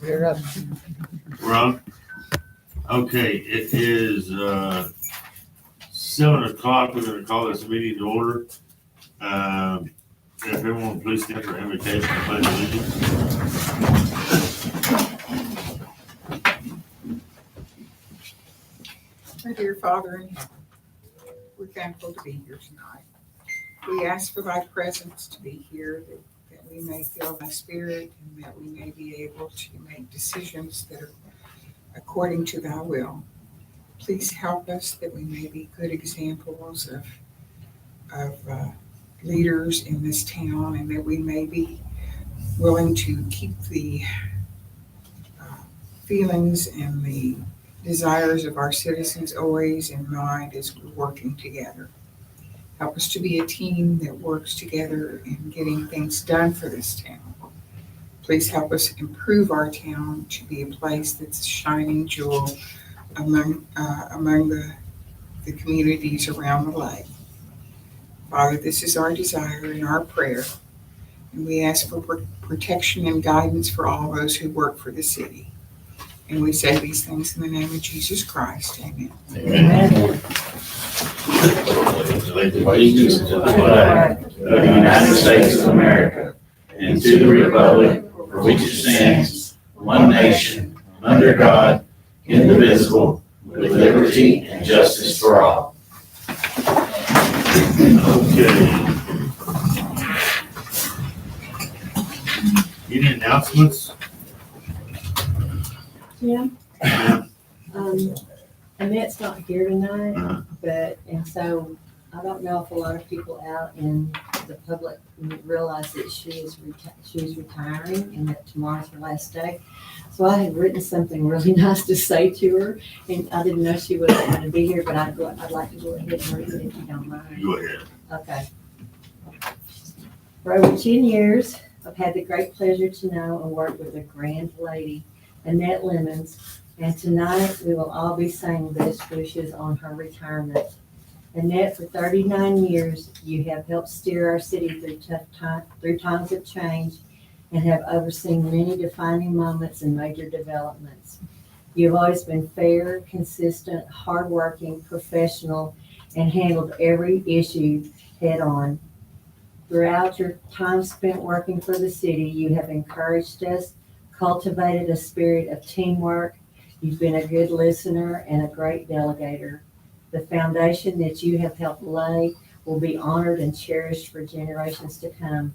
You're up. We're on? Okay, it is 7 o'clock. We're gonna call this meeting to order. If everyone please stand for invitation to pledge allegiance. Our dear Father in heaven, we're thankful to be here tonight. We ask for thy presence to be here, that we may feel thy spirit and that we may be able to make decisions that are according to thy will. Please help us that we may be good examples of leaders in this town, and that we may be willing to keep the feelings and the desires of our citizens always in mind as we're working together. Help us to be a team that works together in getting things done for this town. Please help us improve our town to be a place that's a shining jewel among the communities around the lake. Father, this is our desire and our prayer, and we ask for protection and guidance for all those who work for the city. And we say these things in the name of Jesus Christ. Amen. Amen. Allegiance to the flag of the United States of America and to the republic for which it stands, one nation, under God, indivisible, with liberty and justice for all. Okay. Any announcements? Yeah. Yeah. Annette's not here tonight, Uh-huh. and so I don't know if a lot of people out in the public realize that she's retiring and that tomorrow's her last day. So I had written something really nice to say to her, and I didn't know she was going to be here, but I'd like to go ahead and read it if you don't mind. Go ahead. Okay. For over 10 years, I've had the great pleasure to know and work with a grand lady, Annette Lemons, and tonight we will all be saying best wishes on her retirement. Annette, for 39 years, you have helped steer our city through times of change and have overseen many defining moments and major developments. You've always been fair, consistent, hardworking, professional, and handled every issue head on. Throughout your time spent working for the city, you have encouraged us, cultivated a spirit of teamwork. You've been a good listener and a great delegator. The foundation that you have helped lay will be honored and cherished for generations to come.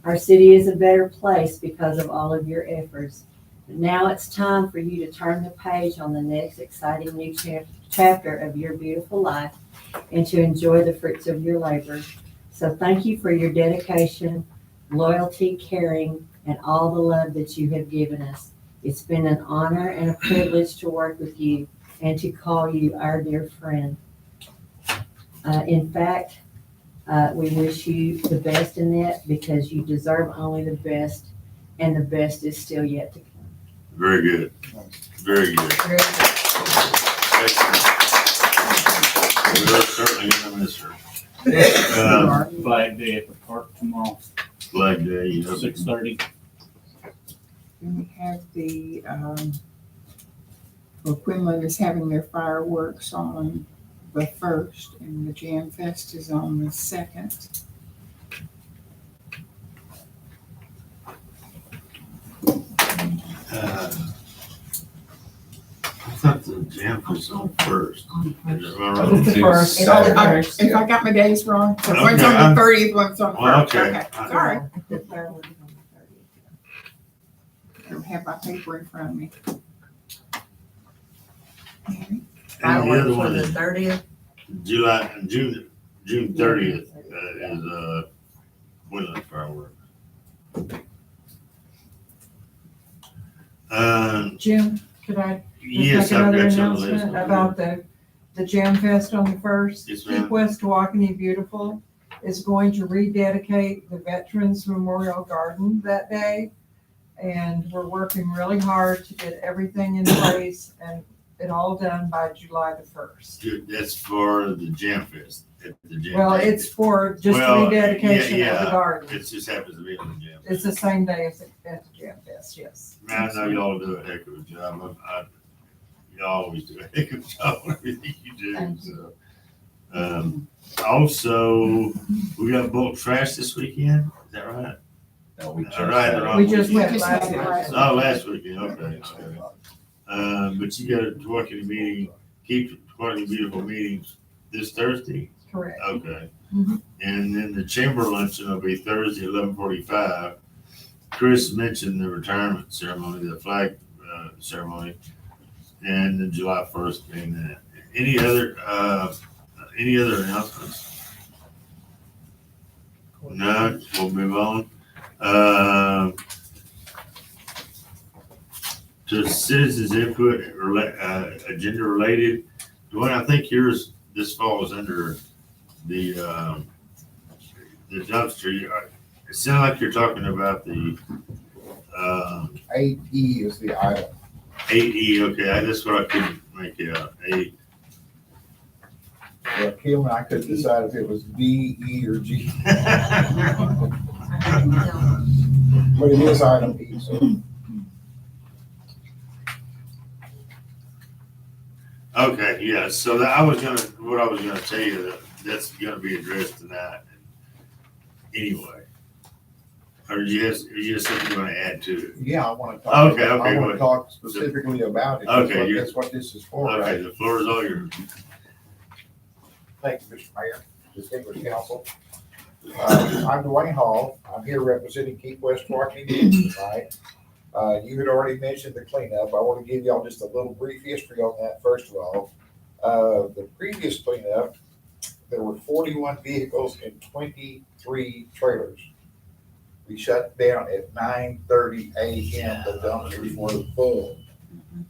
Our city is a better place because of all of your efforts. But now it's time for you to turn the page on the next exciting new chapter of your beautiful life and to enjoy the fruits of your labor. So thank you for your dedication, loyalty, caring, and all the love that you have given us. It's been an honor and a privilege to work with you and to call you our dear friend. In fact, we wish you the best in that because you deserve only the best, and the best is still yet to come. Very good. Very good. Excellent. We are certainly going to miss her. Flag Day at the park tomorrow, Flag Day, you know. 6:30. And we have Quinlan is having their fireworks on the 1st, and the Jam Fest is on the 2nd. I thought the jam was on first. Am I It's right? the first. If I got my days wrong, so one's Okay, on the 30th, one's on the Well, 1st. okay. Sorry. The third one is on the 30th. I don't have my paper in front of me. And the other Fireworks one on the is 30th. June 30th is Woodland fireworks. Jim, could I Yes, just make I've another got you on the list. announcement about the Jam Fest on the 1st? Yes, ma'am. Keep West Waukene Beautiful is going to rededicate the Veterans Memorial Garden that day. And we're working really hard to get everything in place and it all done by July the 1st. Good, that's for the Jam Fest. at the gym. Well, it's for just Well, rededication of yeah. the garden. It just happens to be in the gym. It's the same day as at the Jam Fest, yes. Man, I know y'all do a heck of a job. Y'all always do a heck of a job on everything you do, Thank so. Also, we got bulk trash this weekend, is that right? No, we All right, just, wrong We just weekend. went last night. Oh, last weekend, okay. But you got a Twerking meeting, keep Twerking Beautiful meetings this Thursday? Correct. Okay. Mhm. And then the chamber luncheon will be Thursday, 11:45. Chris mentioned the retirement ceremony, the flag ceremony, and then July 1st being that. Any other announcements? No, we'll move on. To citizens input, agenda related, Dwayne, I think this falls under the dumpster. It sounds like you're talking about the 8E is the item. 8E, okay, that's what I couldn't make it out. Well, Kim and I couldn't decide if it was D, E, or G, but it is item E, so. Okay, yeah, so what I was gonna tell you, that's gonna be addressed tonight. Anyway. Or did you have something you wanna add to it? Yeah, I want to talk. Okay, I go want ahead. to talk specifically about it. Okay, That's what this is for, right? Okay, the floor is all yours. Thank you, Mr. Mayor, distinguished council. I'm Dwayne Hall. I'm here representing Keep West Twerking tonight. You had already mentioned the cleanup. I want to give y'all just a little brief history on that first of all. The previous cleanup, there were 41 vehicles and 23 trailers. We shut down at 9:30 a.m. The dumpsters were full.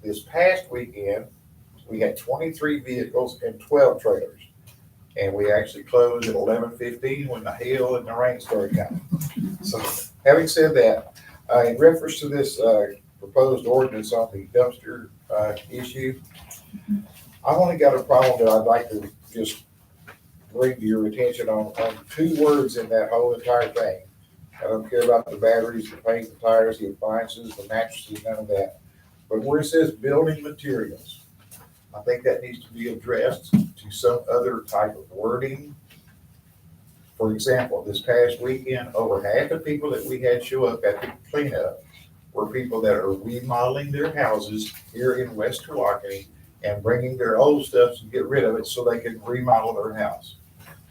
This past weekend, we had 23 vehicles and 12 trailers. And we actually closed at 11:15 when the hail and the rain started coming. So having said that, in reference to this proposed ordinance on the dumpster issue, I've only got a problem that I'd like to just bring to your attention on two words in that whole entire thing. I don't care about the batteries, the paint, the tires, the appliances, the mattresses, none of that. But where it says building materials, I think that needs to be addressed to some other type of wording. For example, this past weekend, over half the people that we had show up at the cleanup were people that are remodeling their houses here in West Tawakoni and bringing their old stuff to get rid of it so they can remodel their house.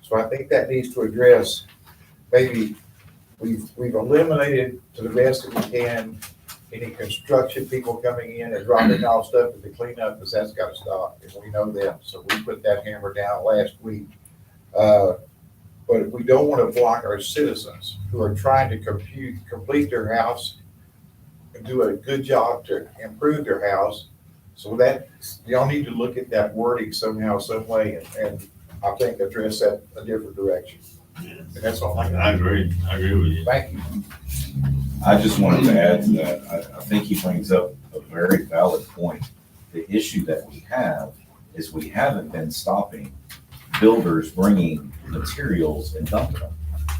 So I think that needs to address, maybe we've eliminated to the best that we can any construction people coming in and dropping off stuff to the cleanup, because that's got to stop, and we know that. So we put that hammer down last week. But we don't want to block our citizens who are trying to complete their house and do a good job to improve their house. So that y'all need to look at that wording somehow, some way, and I think address that a different direction. Yeah. And that's all I I got. agree with you. Thank you. I just wanted to add to that. I think he brings up a very valid point. The issue that we have is we haven't been stopping builders bringing materials and dumping them.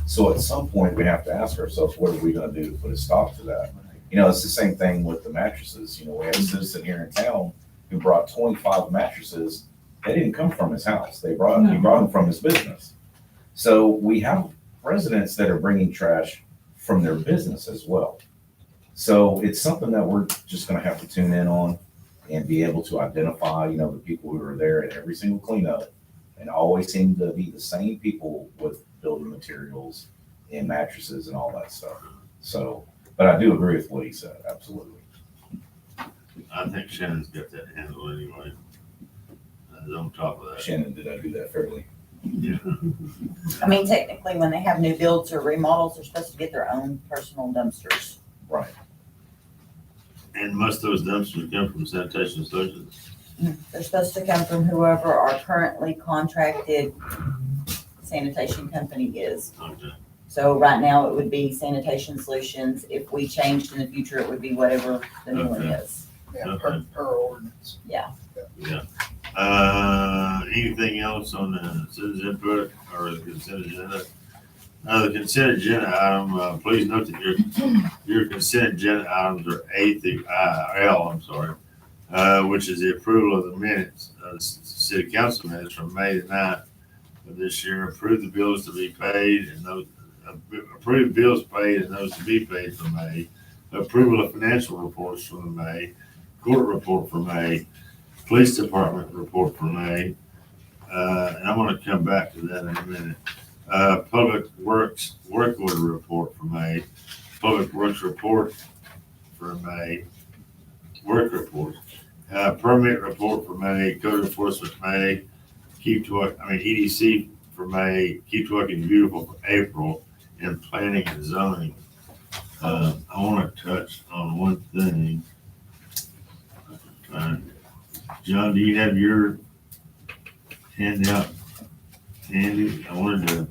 So at some point, we have to ask ourselves, what are we gonna do to put a stop to that? You know, it's the same thing with the mattresses. You know, we had a citizen here in town who brought 25 mattresses. They didn't come from his house. He brought them from his business. So we have residents that are bringing trash from their business as well. So it's something that we're just gonna have to tune in on and be able to identify, you know, the people who are there at every single cleanup, and always seem to be the same people with building materials and mattresses and all that stuff. So, but I do agree with what he said, absolutely. I think Shannon's got that handled anyway. On top of that. Shannon, did I do that fairly? Yeah. I mean, technically, when they have new builds or remodels, they're supposed to get their own personal dumpsters. Right. And most of those dumpsters come from sanitation solutions. They're supposed to come from whoever our currently contracted sanitation company is. Okay. So right now, it would be Sanitation Solutions. If we changed in the future, it would be whatever the new one Okay. is. Yeah, per ordinance. Yeah. Yeah. Anything else on the citizens input or the consent agenda? The consent agenda item, please note that your consent agenda items are A through L, I'm sorry, which is the approval of the minutes, city council minutes from May the 9th of this year. Approve the bills to be paid and those, approve bills paid and those to be paid for May. Approval of financial reports for May, court report for May, police department report for May. And I'm gonna come back to that in a minute. Public Works work order report for May, Public Works report for May, work report, permit report for May, code enforcement May, EDC for May, Keep Talking Beautiful for April, and planning and zoning. I wanna touch on one thing. John, do you have your handout handy? I wanted to.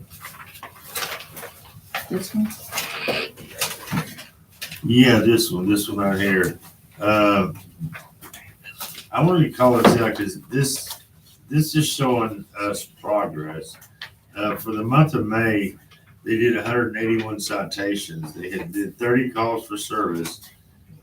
This one? Yeah, this one right here. I wanted to call this out because this is showing us progress. For the month of May, they did 181 citations. They did 30 calls for service,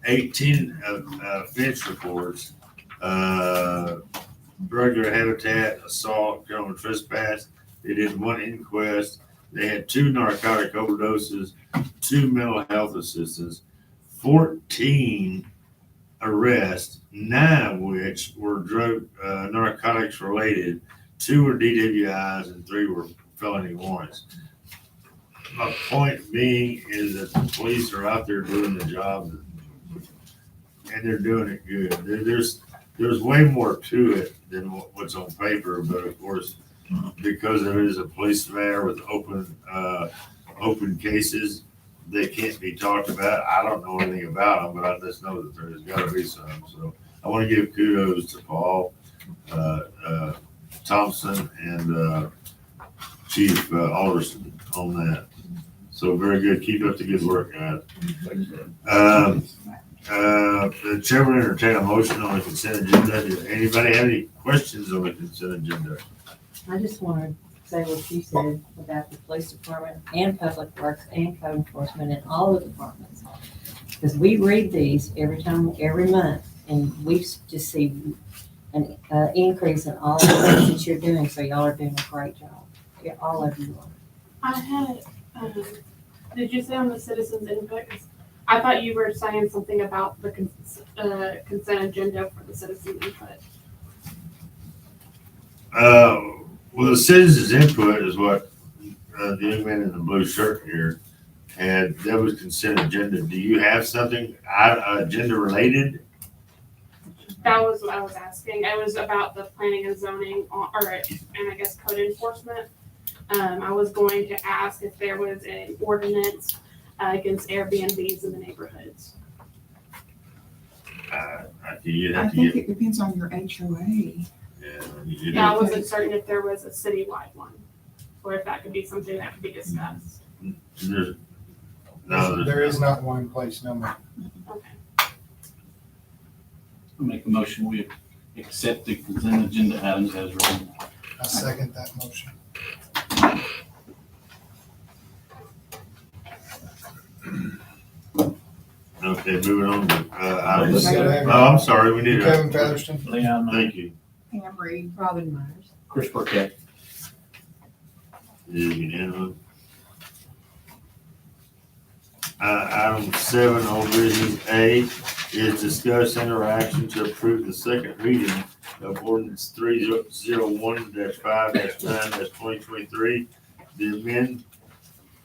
18 offense reports, burglar, habitat, assault, criminal trespass. They did 1 inquest. They had 2 narcotic overdoses, 2 mental health assistants, 14 arrests, 9 of which were drug narcotics related, 2 were DWIs, and 3 were felony warrants. My point being is that the police are out there doing the job, and they're doing it good. There's way more to it than what's on paper, but of course, because there is a police matter with open cases, they can't be talked about. I don't know anything about them, but I just know that there's got to be some. So I want to give kudos to Paul Thompson and Chief Alderson on that. So very good. Keep up the good work, guys. The chair will entertain a motion on the consent agenda. Does anybody have any questions on the consent agenda? I just want to say what you said about the police department and public works and code enforcement and all the departments. Because we read these every month, and we just see an increase in all the things that you're doing. So y'all are doing a great job. Yeah, all of you are. I had, did you say on the citizens input? 'Cause I thought you were saying something about the consent agenda for the citizen input. Well, the citizens input is what the young man in the blue shirt here had. That was consent agenda. Do you have something agenda related? That was what I was asking. It was about the planning and zoning, and I guess code enforcement. I was going to ask if there was an ordinance against Airbnbs in the neighborhoods. I I think it depends on your HOA. Yeah, I wasn't certain if there was a citywide one, or if that could be something that could be discussed. There is not one in place, no, ma'am. Okay. I'll make a motion, we accept the consent agenda items as written. I second that motion. Okay, moving on. Let's go ahead. I'm sorry, we need Kevin a, Featherston. Leon, thank you. Pam Reed. Robin Myers. Chris Burkett. Is it unanimous? Item 7, old business A, is discuss interaction to approve the second reading of ordinance 301-5-9-2023.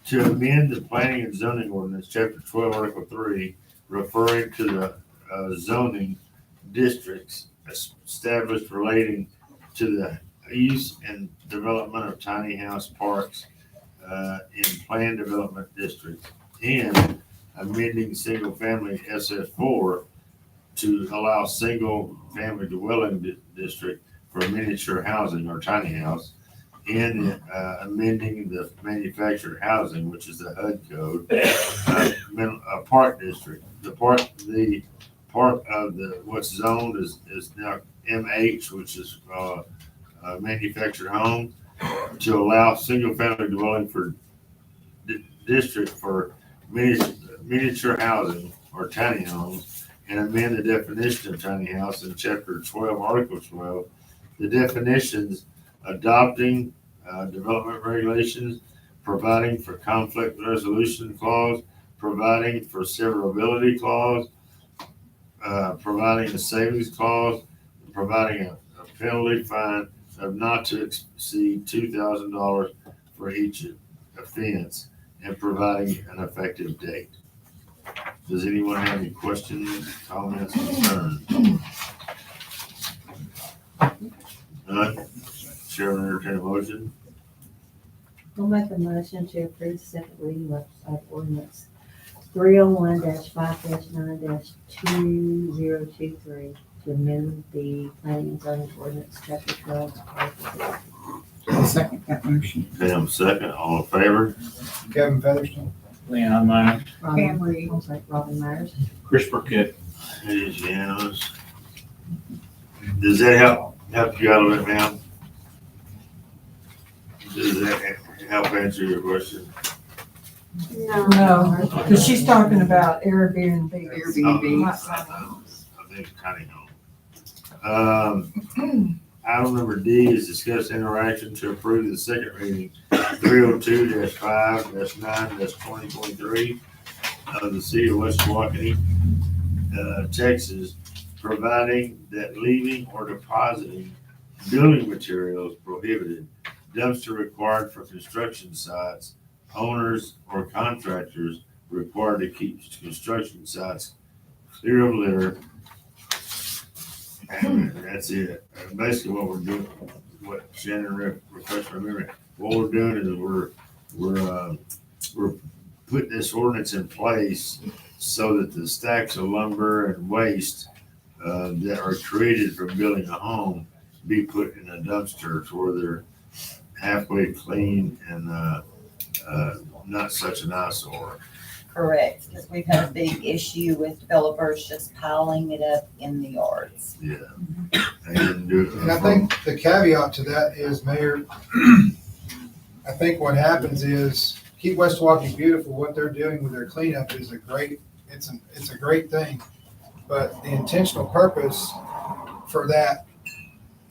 To amend the planning and zoning ordinance, chapter 12, article 3, referring to the zoning districts established relating to the use and development of tiny house parks in planned development districts, and amending single-family SF4 to allow single-family dwelling district for miniature housing or tiny house, and amending the manufactured housing, which is the HUD code, park district. The part of the what's zoned is now MH, which is, a manufactured home, to allow single-family dwelling for district for miniature housing or tiny homes, and amend the definition of tiny house in chapter 12, article 12. The definitions, adopting, development regulations, providing for conflict resolution clause, providing for severability clause, providing a savings clause, providing a penalty fine of not to exceed $2,000 for each offense, and providing an effective date. Does anyone have any questions, comments, concerns? None? Chairman, entertain a motion. I'll make a motion to approve the second reading of ordinance 301-5-9-2023 to amend the planning and zoning ordinance chapter 12. Article I'll second that motion. Pam second, all in favor? Kevin Featherston. Leon Meyer. Robin, Reed. I'm sorry, Robin Myers. Chris Burkett. It is unanimous. Does that help you out a bit, ma'am? Does that help answer your question? No, because she's talking about Airbnb. Airbnb. I think tiny home. Item number D is discuss interaction to approve the second reading 302-5-9-2023 of the city of West Walkeny, Texas, providing that leaving or depositing building materials prohibited, dumpster required for construction sites, owners or contractors required to keep construction sites clear of litter. And that's it. Basically what we're doing, what Shannon refreshed my memory, what we're doing is we're putting this ordinance in place so that the stacks of lumber and waste that are created from building a home be put in a dumpster to where they're halfway clean and not such an eyesore. Correct, because we've had a big issue with developers just piling it up in the yards. Yeah. And do it. And I think the caveat to that is, Mayor, I think what happens is Keep West Walking Beautiful, what they're doing with their cleanup is it's a great thing. But the intentional purpose for that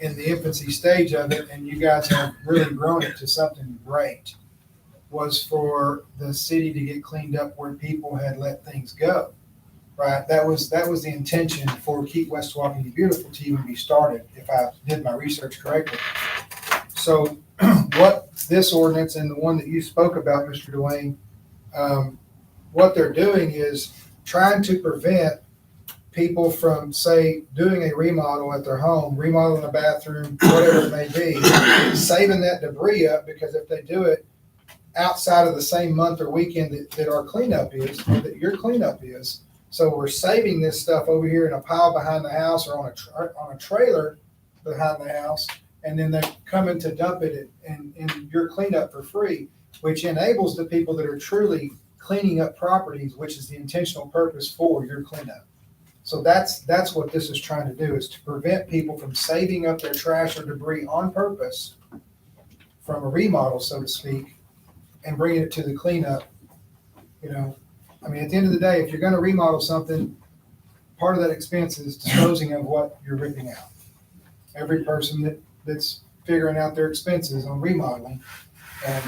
in the infancy stage of it, and you guys have really grown it to something great, was for the city to get cleaned up where people had let things go. Right? That was the intention for Keep West Walking Beautiful to even be started, if I did my research correctly. So what this ordinance and the one that you spoke about, Mr. Dwayne, what they're doing is trying to prevent people from, say, doing a remodel at their home, remodeling a bathroom, whatever it may be, saving that debris up, because if they do it outside of the same month or weekend that our cleanup is, or that your cleanup is, so we're saving this stuff over here in a pile behind the house or on a trailer behind the house, and then they're coming to dump it in your cleanup for free, which enables the people that are truly cleaning up properties, which is the intentional purpose for your cleanup. So that's what this is trying to do, is to prevent people from saving up their trash or debris on purpose from a remodel, so to speak, and bringing it to the cleanup. You know, I mean, at the end of the day, if you're going to remodel something, part of that expense is disposing of what you're ripping out. Every person that's figuring out their expenses on remodeling. And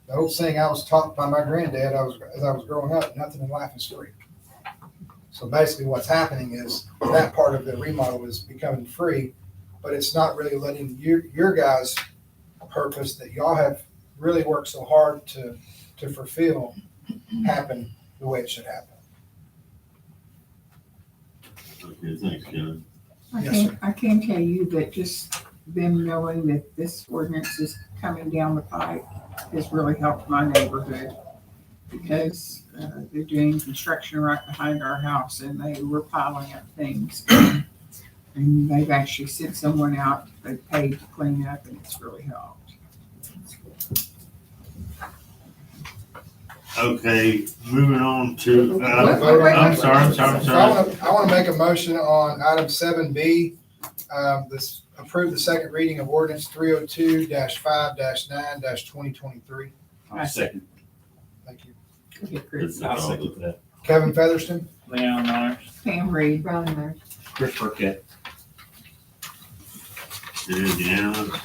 the old saying I was taught by my granddad, as I was growing up, nothing in life is free. So basically what's happening is that part of the remodel is becoming free, but it's not really letting your guys' purpose that y'all have really worked so hard to fulfill happen the way it should happen. Okay, thanks, Kevin. I can tell you that just them knowing that this ordinance is coming down the pipe has really helped my neighborhood, because they're doing construction right behind our house and they were piling up things. And they've actually sent someone out, they paid to clean up, and it's really helped. Okay, moving on to, Wait, I'm sorry. I want to make a motion on item 7B This, approve the second reading of ordinance 302-5-9-2023. I second. Thank you. I'll second that. Kevin Featherston, Leon Myers, Pam Reed. Robin Myers. Chris Burkett. It is unanimous.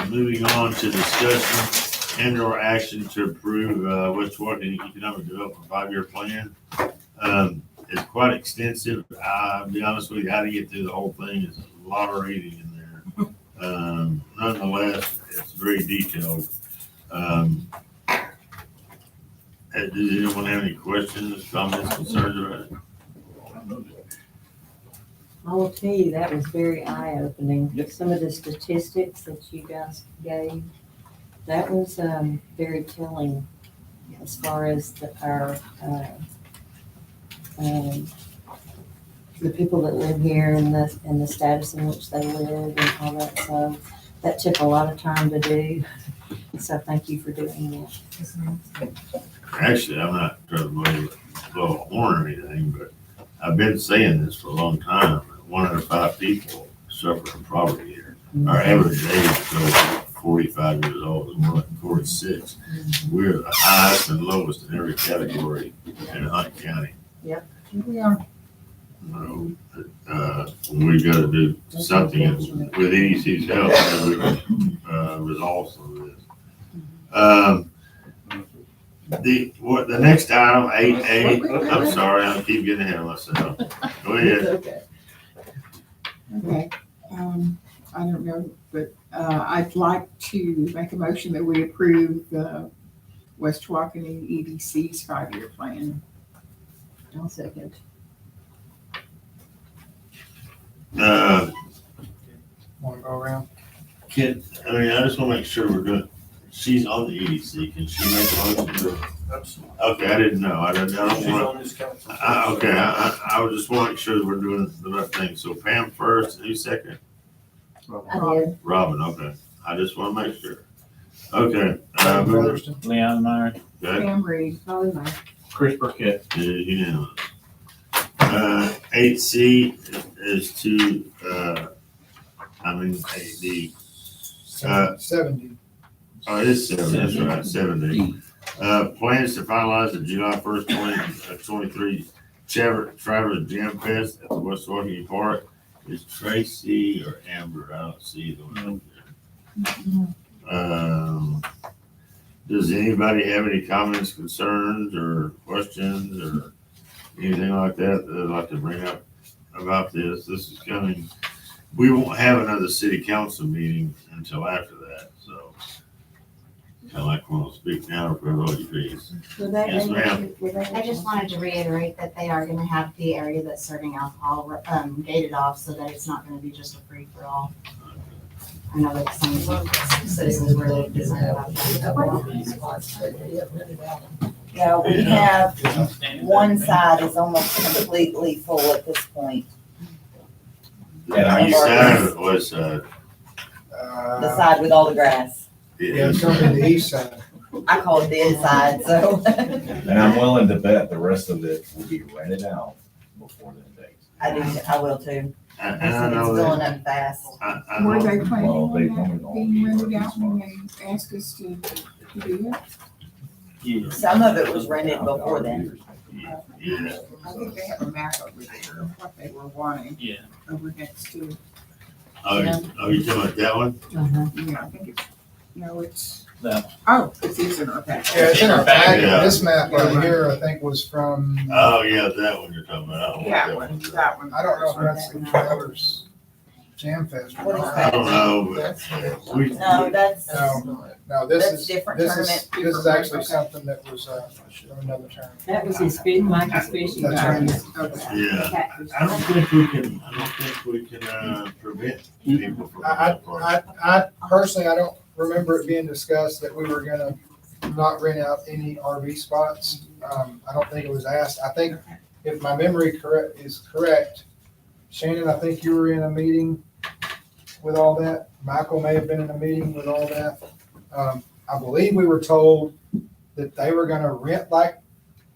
Moving on to discussion and/or action to approve West Walking Economic Development 5-year plan. It's quite extensive. I'll be honest with you, how to get through the whole thing is a lot of reading in there. Nonetheless, it's very detailed. Does anyone have any questions, comments, concerns about it? I will tell you, that was very eye-opening. Some of the statistics that you guys gave, that was very telling as far as the people that live here and the status in which they live and all that. So that took a lot of time to do. So thank you for doing that. Actually, I'm not trying to blow a horn or anything, but I've been saying this for a long time. 1 out of 5 people suffer from poverty here. Our average age is 45 years old, and we're like 46. We're the highest and lowest in every category in Hunt County. We are. When we got to do something with EDC's help, that we can resolve some of this. The next item, 8A, I'm sorry, I keep getting ahead of myself. Go ahead. Okay. Okay, I don't know, but, I'd like to make a motion that we approve the West Waukene EDC's 5-year plan. I'll second. want to go around? I just want to make sure we're good. She's on the EDC. Can she make a motion to? Okay, I didn't know. I don't want to. Okay, I would just want to make sure that we're doing the right thing. So Pam first, who's second? I did. Robin, okay. I just want to make sure. Okay. Kevin Featherston, Leon Myers, Good. Pam Reed. Robin Myers. Chris Burkett. Unanimous. 8C is to, the, 70. oh, it is 7, that's right, 70. Plans to finalize the July 1st, 2023 Traverse Jam Fest at the West Waukene Park. Is Tracy or Amber? I don't see them up there. Does anybody have any comments, concerns, or questions, or anything like that they'd like to bring up about this? This is coming, we won't have another city council meeting until after that, so. Kind of like want to speak now or forever hold your peace. Yes, ma'am. I just wanted to reiterate that they are gonna have the area that's serving alcohol, gated off so that it's not gonna be just a free for all. I know that some citizens were really concerned about that. Yeah, we have, one side is almost completely full at this point. And east side or the west side? The side with all the grass. Yeah, it's coming to the east side. I call it the inside, so. And I'm willing to bet the rest of it will be rented out before that date. I will too. And It's I know filling that, up fast. I Were know, they planning Well, they on wanted that all being the rented out RVs when they asked us to do it? Yeah. Some of it was rented before then. yeah, I think they have a map over there of what they were wanting Yeah. over next to, oh, you talking about that one? Uh-huh. yeah, I think it's, no, it's, That oh, it's in our package. Yeah, it's in our packet. Yeah. This map right here, I think, was from, Oh, yeah, that one you're talking about. I don't know what That that one, one's. that one. I don't know if that's the Traverse Jam Fest. or What is not. I don't know, but we, No, that's, No, this That's is, different this is, tournament. this is actually something that was, from another tournament. That was his Michael's fishing That's tournament. Okay. yeah, Cactus. I don't think we can prevent people from. I personally, I don't remember it being discussed that we were gonna not rent out any RV spots. I don't think it was asked. I think if my memory is correct, Shannon, I think you were in a meeting with all that. Michael may have been in a meeting with all that. I believe we were told that they were gonna rent like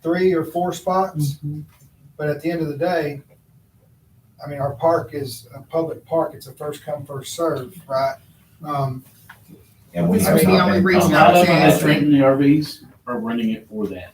3 or 4 spots. But at the end of the day, I mean, our park is a public park. It's a first come, first serve, right? And we That's have the not only been reason A I lot was of them that's asking. renting the RVs are renting it for that.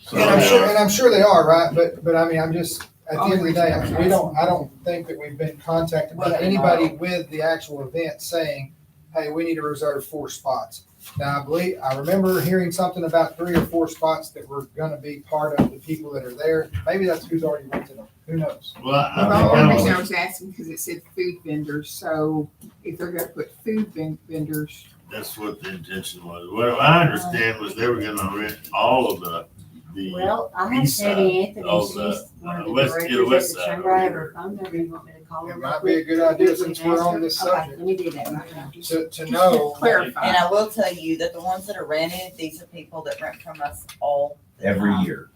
So, And I'm sure they are, right? But I mean, I'm just, at the end of the day, I don't think that we've been contacted by anybody with the actual event saying, hey, we need to reserve 4 spots. Now, I remember hearing something about 3 or 4 spots that were gonna be part of the people that are there. Maybe that's who's already rented them. Who knows? Well, The only reason I I was asking, because it said food vendors, so if they're gonna put food vendors, that's what the intention was. What I understand was they were gonna rent all of the Well, I have east side Patty Anthony, of she's the, one of the west- yeah, directors west at the side chamber. I have over her phone number, you want me to call her? It real might be a quick? good idea We since can we're ask on her. this Okay, subject. let me do that right now. To know. clarify. And I will tell you that the ones that are rented, these are people that rent from us all the every time. year.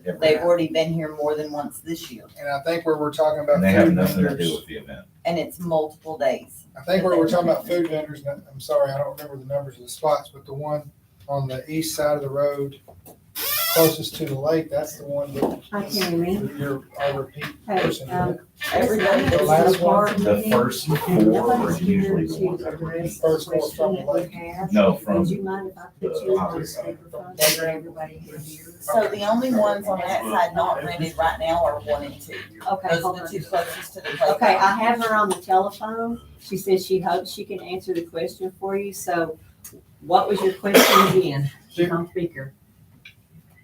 Every They've year. already been here more than once this year, And I think where we're talking about And they have food nothing to do vendors, with the event. and it's multiple days. I think where we're talking about food vendors, and I'm sorry, I don't remember the numbers of the spots, but the one on the east side of the road closest to the lake, that's the one that Hi, Tammy. you're our repeat Hey, person. Everybody The that's last one? The first 4 are usually the ones that are rented. First four from the lake. No, from Would you mind if I put the you on opposite side. speakerphone so everybody can hear? So the only ones on that side not rented right now are 1 and 2. Okay, Those hold are on. the 2 closest to the playground. Okay, I have her on the telephone. She says she hopes she can answer the question for you. So what was your question again? She's on speaker.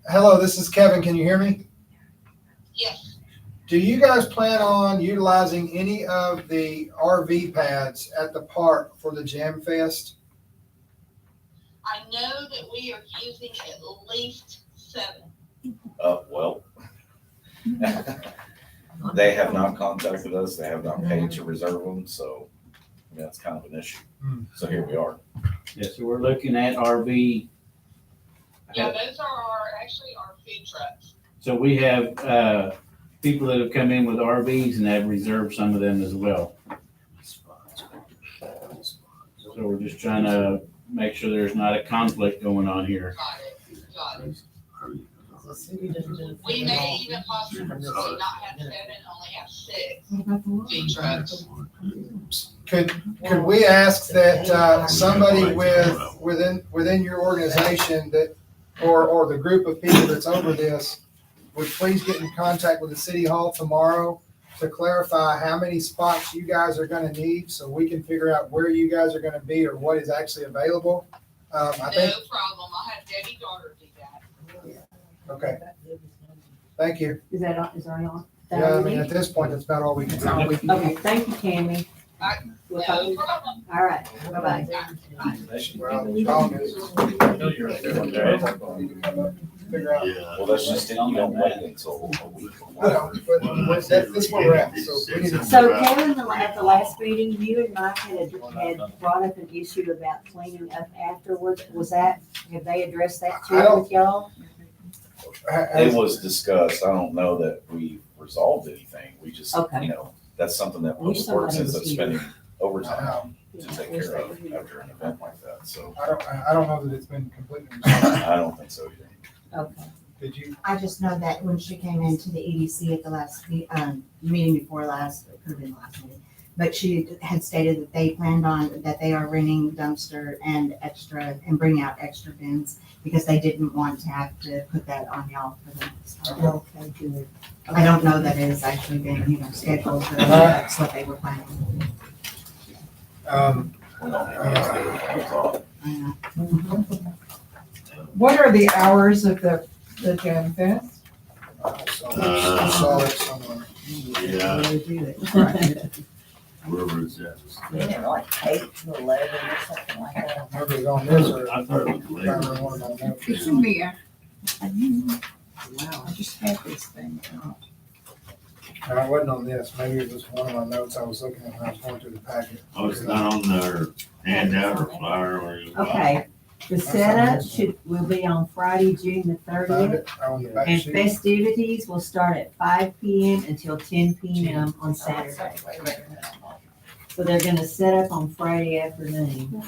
Hello, this is Kevin. Can you hear me? Yes, Do you guys plan on utilizing any of the RV pads at the park for the Jam Fest? I know that we are using at least 7. Well. They have not contacted us. They have not paid to reserve them, so I mean, that's kind of an issue. So here we are. yeah, so we're looking at RV. Yeah, those are actually our food trucks. So we have, people that have come in with RVs and have reserved some of them as well. So we're just trying to make sure there's not a conflict going on here. Got it. We may even possibly not have 7, only have 6 food trucks. Could we ask that somebody within your organization that, or the group of people that's over this, would please get in contact with the city hall tomorrow to clarify how many spots you guys are gonna need, so we can figure out where you guys are gonna be or what is actually available? I No think, problem. I'll have Debbie Garter do that. okay, thank you. Is that on, is that on? Yeah, I mean, at this point, that's about all we can That's all do. we can Okay, do. thank you, Tammy. We'll talk- No problem. All right, bye-bye. Well, John is- Figure out. Yeah. Well, that's just it. You don't wait until a week. I know, but that's where we're at, so we need to. So Kevin, at the last meeting, you and Mike had brought up an issue about cleaning up afterwards. Was that, have they addressed that I too don't- with y'all? It was discussed. I don't know that we resolved anything. We just, Okay. you know, that's something that Wish Public Works somebody ends was up here. spending overtime to take care of after an event like that. So I don't know that it's been completely resolved. I don't think so either. Okay. Did you? I just know that when she came into the EDC at the last, meeting before last, it could have been the last meeting, but she had stated that they planned on, that they are renting dumpster and bringing out extra bins because they didn't want to have to put that on y'all for the next time. Okay, good. I don't know that it has actually been, scheduled, but that's what they were planning. We don't have to. What are the hours of the Jam Fest? I saw it somewhere. Yeah, Really do it. wherever it's at. Isn't it like 8 to 11 or something like that? Whether it's on this or. I thought it was later. Probably one of them. It's in there. Wow, I just had this thing out. No, it wasn't on this. Maybe it was one of my notes I was looking at when I was going through the packet. Oh, it's not on their handout or flyer or anything. Okay, the setup will be on Friday, June the Found 30th. it on the back And sheet. festivities will start at 5 PM until 10 PM on Saturday. So they're gonna set up on Friday afternoon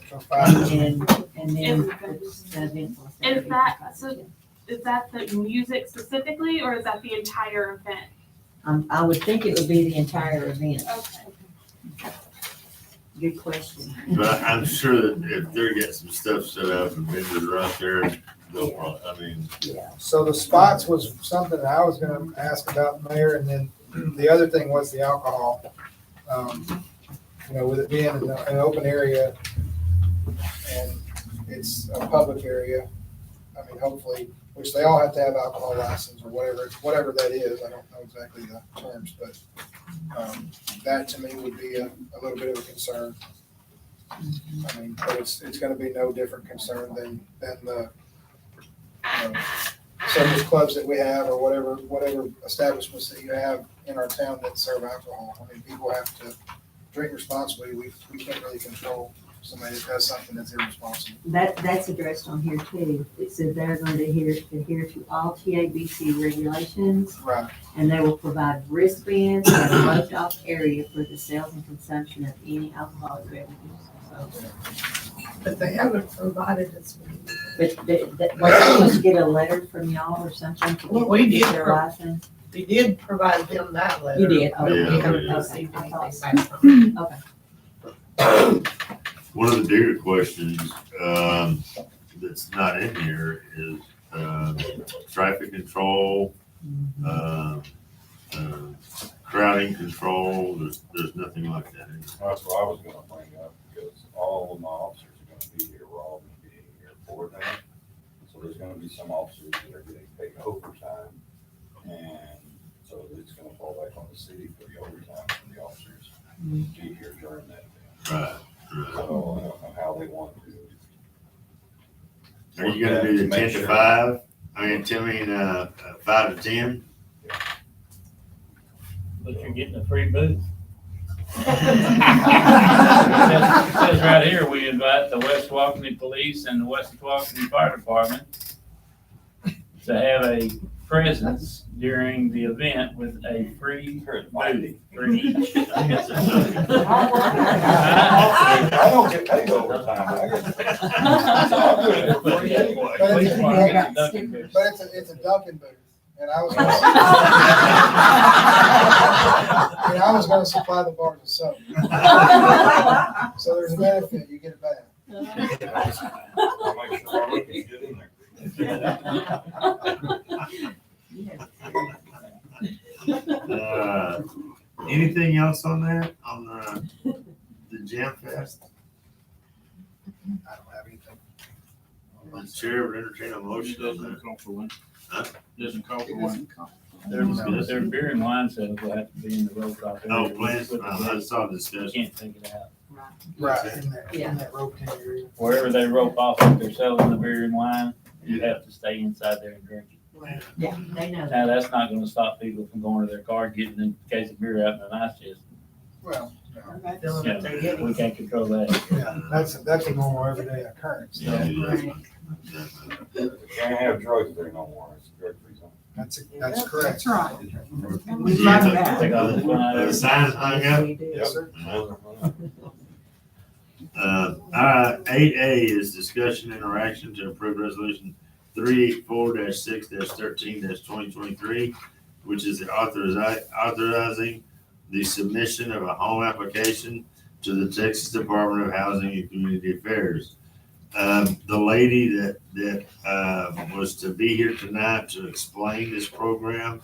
So five. and then the events on Is Saturday. that, so is that the music specifically, or is that the entire event? I would think it would be the entire event. Okay. Good question. But I'm sure that if they're getting some stuff set up and vendors are out there, they'll probably, I mean, Yeah. So the spots was something that I was gonna ask about, Mayor, and then the other thing was the alcohol. You know, with it being an open area and it's a public area, I mean, hopefully, which they all have to have alcohol license or whatever that is. I don't know exactly the terms, but that to me would be a little bit of a concern. I mean, but it's gonna be no different concern than the service clubs that we have or whatever establishments that you have in our town that serve alcohol. I mean, people have to drink responsibly. We can't really control somebody that does something that's irresponsible. That's addressed on here too. It said they're going to adhere to all TABC regulations, Right. and they will provide wristbands and a roped off area for the sales and consumption of any alcoholic beverages. So, But they haven't provided us with. but we're supposed to get a letter from y'all or something to Well, we get did their pro- license. We did provide them that letter. You did? Oh, Yeah, We we haven't did. received Okay. anything back from them. one of the bigger questions, that's not in here is, traffic control, crowding control. There's nothing like that in here. That's what I was gonna bring up, because all of my officers are gonna be here, we're all gonna be here for that. So there's gonna be some officers that are getting paid overtime, and so it's gonna fall back on the city for the overtime for the officers to be here during that day. Right, So I right. don't know how they want to. Are you gonna do the 10 to 5? I mean, 5 to 10? But you're getting a free booth. It says right here, we invite the West Walkeny Police and the West Walkeny Fire Department to have a presence during the event with a free booth for each. I don't get paid overtime. Police department and Dunkin' booth. But it's a Dunkin' booth, and I was gonna supply the bars of soap. So there's a benefit, you get it back. I'll make sure our rookies get in there. Anything else on that, on the Jam Fest? I don't have anything. The chair would entertain a motion on that. call for one. Huh? Doesn't call for It one. Their beer and wine sales will have to be in the roll call. Oh, please, I saw You discussion. can't take it out. Right, in that rotating area. Wherever they rope off, if they're selling the beer and wine, you have to stay inside there and drink it. Yeah, they know. Now, that's not gonna stop people from going to their car, getting a case of beer out in the ice chest. Well, no, Yeah, we can't control that. yeah, that's a normal everyday occurrence. Yeah, Right. Can't have drugs there no more, it's drug free zone. That's correct. That's right. We like that. Take all the fun out of The it. signs hung up. Yes, sir. All right, 8A is discussion interaction to approve resolution 384-6-13-2023, which is authorizing the submission of a home application to the Texas Department of Housing and Community Affairs. The lady that was to be here tonight to explain this program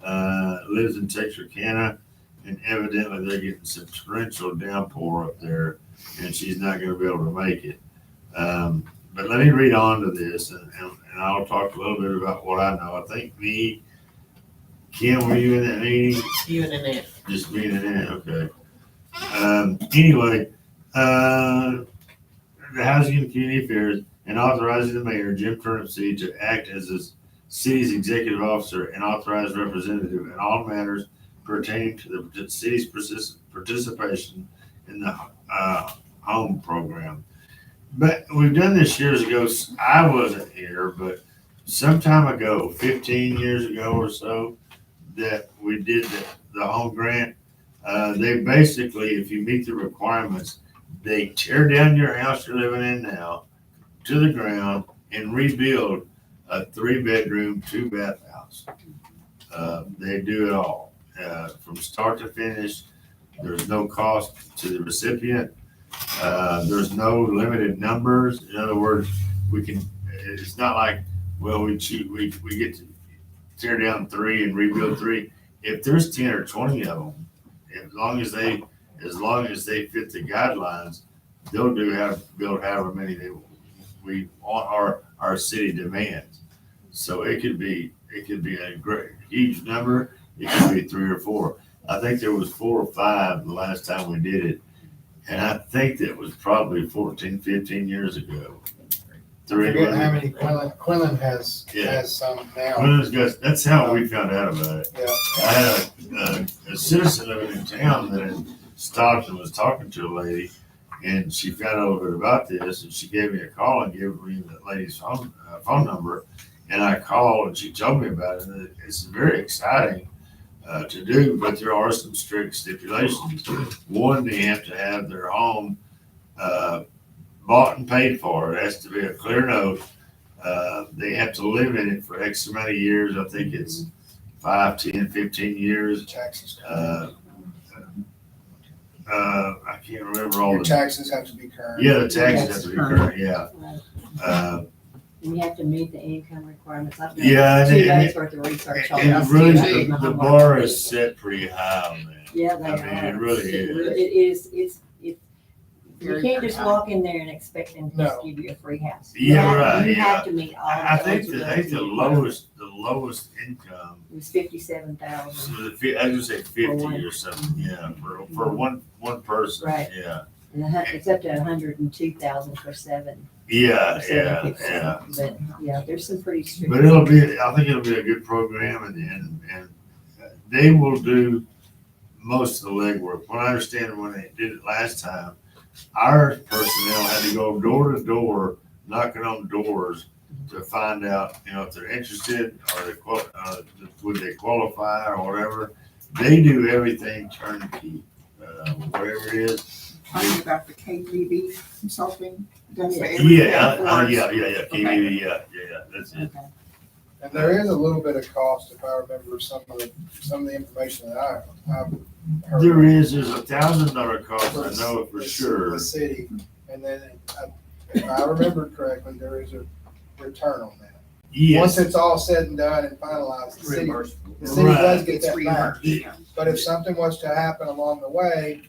lives in Texarkana, and evidently they're getting some torrential downpour up there, and she's not gonna be able to make it. But let me read on to this, and I'll talk a little bit about what I know. I think Kim, were you in that meeting? You and Annette. Just being in it, okay. Anyway, the Housing and Community Affairs and authorizing the mayor, Jim Turnipseed, to act as the city's executive officer and authorized representative in all matters pertaining to the city's participation in the home program. But we've done this years ago. I wasn't here, but some time ago, 15 years ago or so, that we did the home grant. They basically, if you meet the requirements, they tear down your house you're living in now to the ground and rebuild a 3-bedroom, 2-bath house. They do it all, from start to finish. There's no cost to the recipient. There's no limited numbers. In other words, it's not like, well, we get to tear down 3 and rebuild 3. If there's 10 or 20 of them, as long as they fit the guidelines, they'll build however many we want our city demands. So it could be a great, huge number. It could be 3 or 4. I think there was 4 or 5 the last time we did it. And I think that was probably 14, 15 years ago. I forget how many Quinlan has some now. That's how we found out about it. Yeah. I had a citizen living in town that had stopped and was talking to a lady, and she found out a little bit about this, and she gave me a call and gave me the lady's phone number, and I called and she told me about it. And it's very exciting to do, but there are some strict stipulations. One, they have to have their home bought and paid for. It has to be a clear note. They have to live in it for X amount of years. I think it's 5, 10, 15 years. Taxes. I can't remember all Your the. taxes have to be current. Yeah, the taxes have to be current, yeah. Right. And you have to meet the income requirements. I've done Yeah, 2 and- days worth of research on And this. really, too. the bar is set pretty high on that. Yeah, they I mean, are. it really is. You can't just walk in there and expect them to just No. give you a free house. Yeah, right, You yeah. have to meet all I the think the eligibility. lowest income, It was 57,000. so I would say 50 or something, yeah, for one person, Right. yeah. And it's up to 102,000 for 7. Yeah, for 7 yeah, people. yeah. But yeah, there's some pretty strict. But I think it'll be a good program, and they will do most of the legwork. When I understand when they did it last time, our personnel had to go door to door, knocking on doors to find out, if they're interested or would they qualify or whatever. They do everything turnkey, whatever it is. Talking about the KVB consulting, that's the. Yeah, KBB, yeah, that's it. Okay. And there is a little bit of cost, if I remember some of the information that I've heard. There's $1,000 cost, I know it for sure. The city, and then if I remember correctly, there is a return on that. Once Yes, it's all said and done and finalized, the city does Right. get It's that back. reimbursed. But if something was to happen along the way,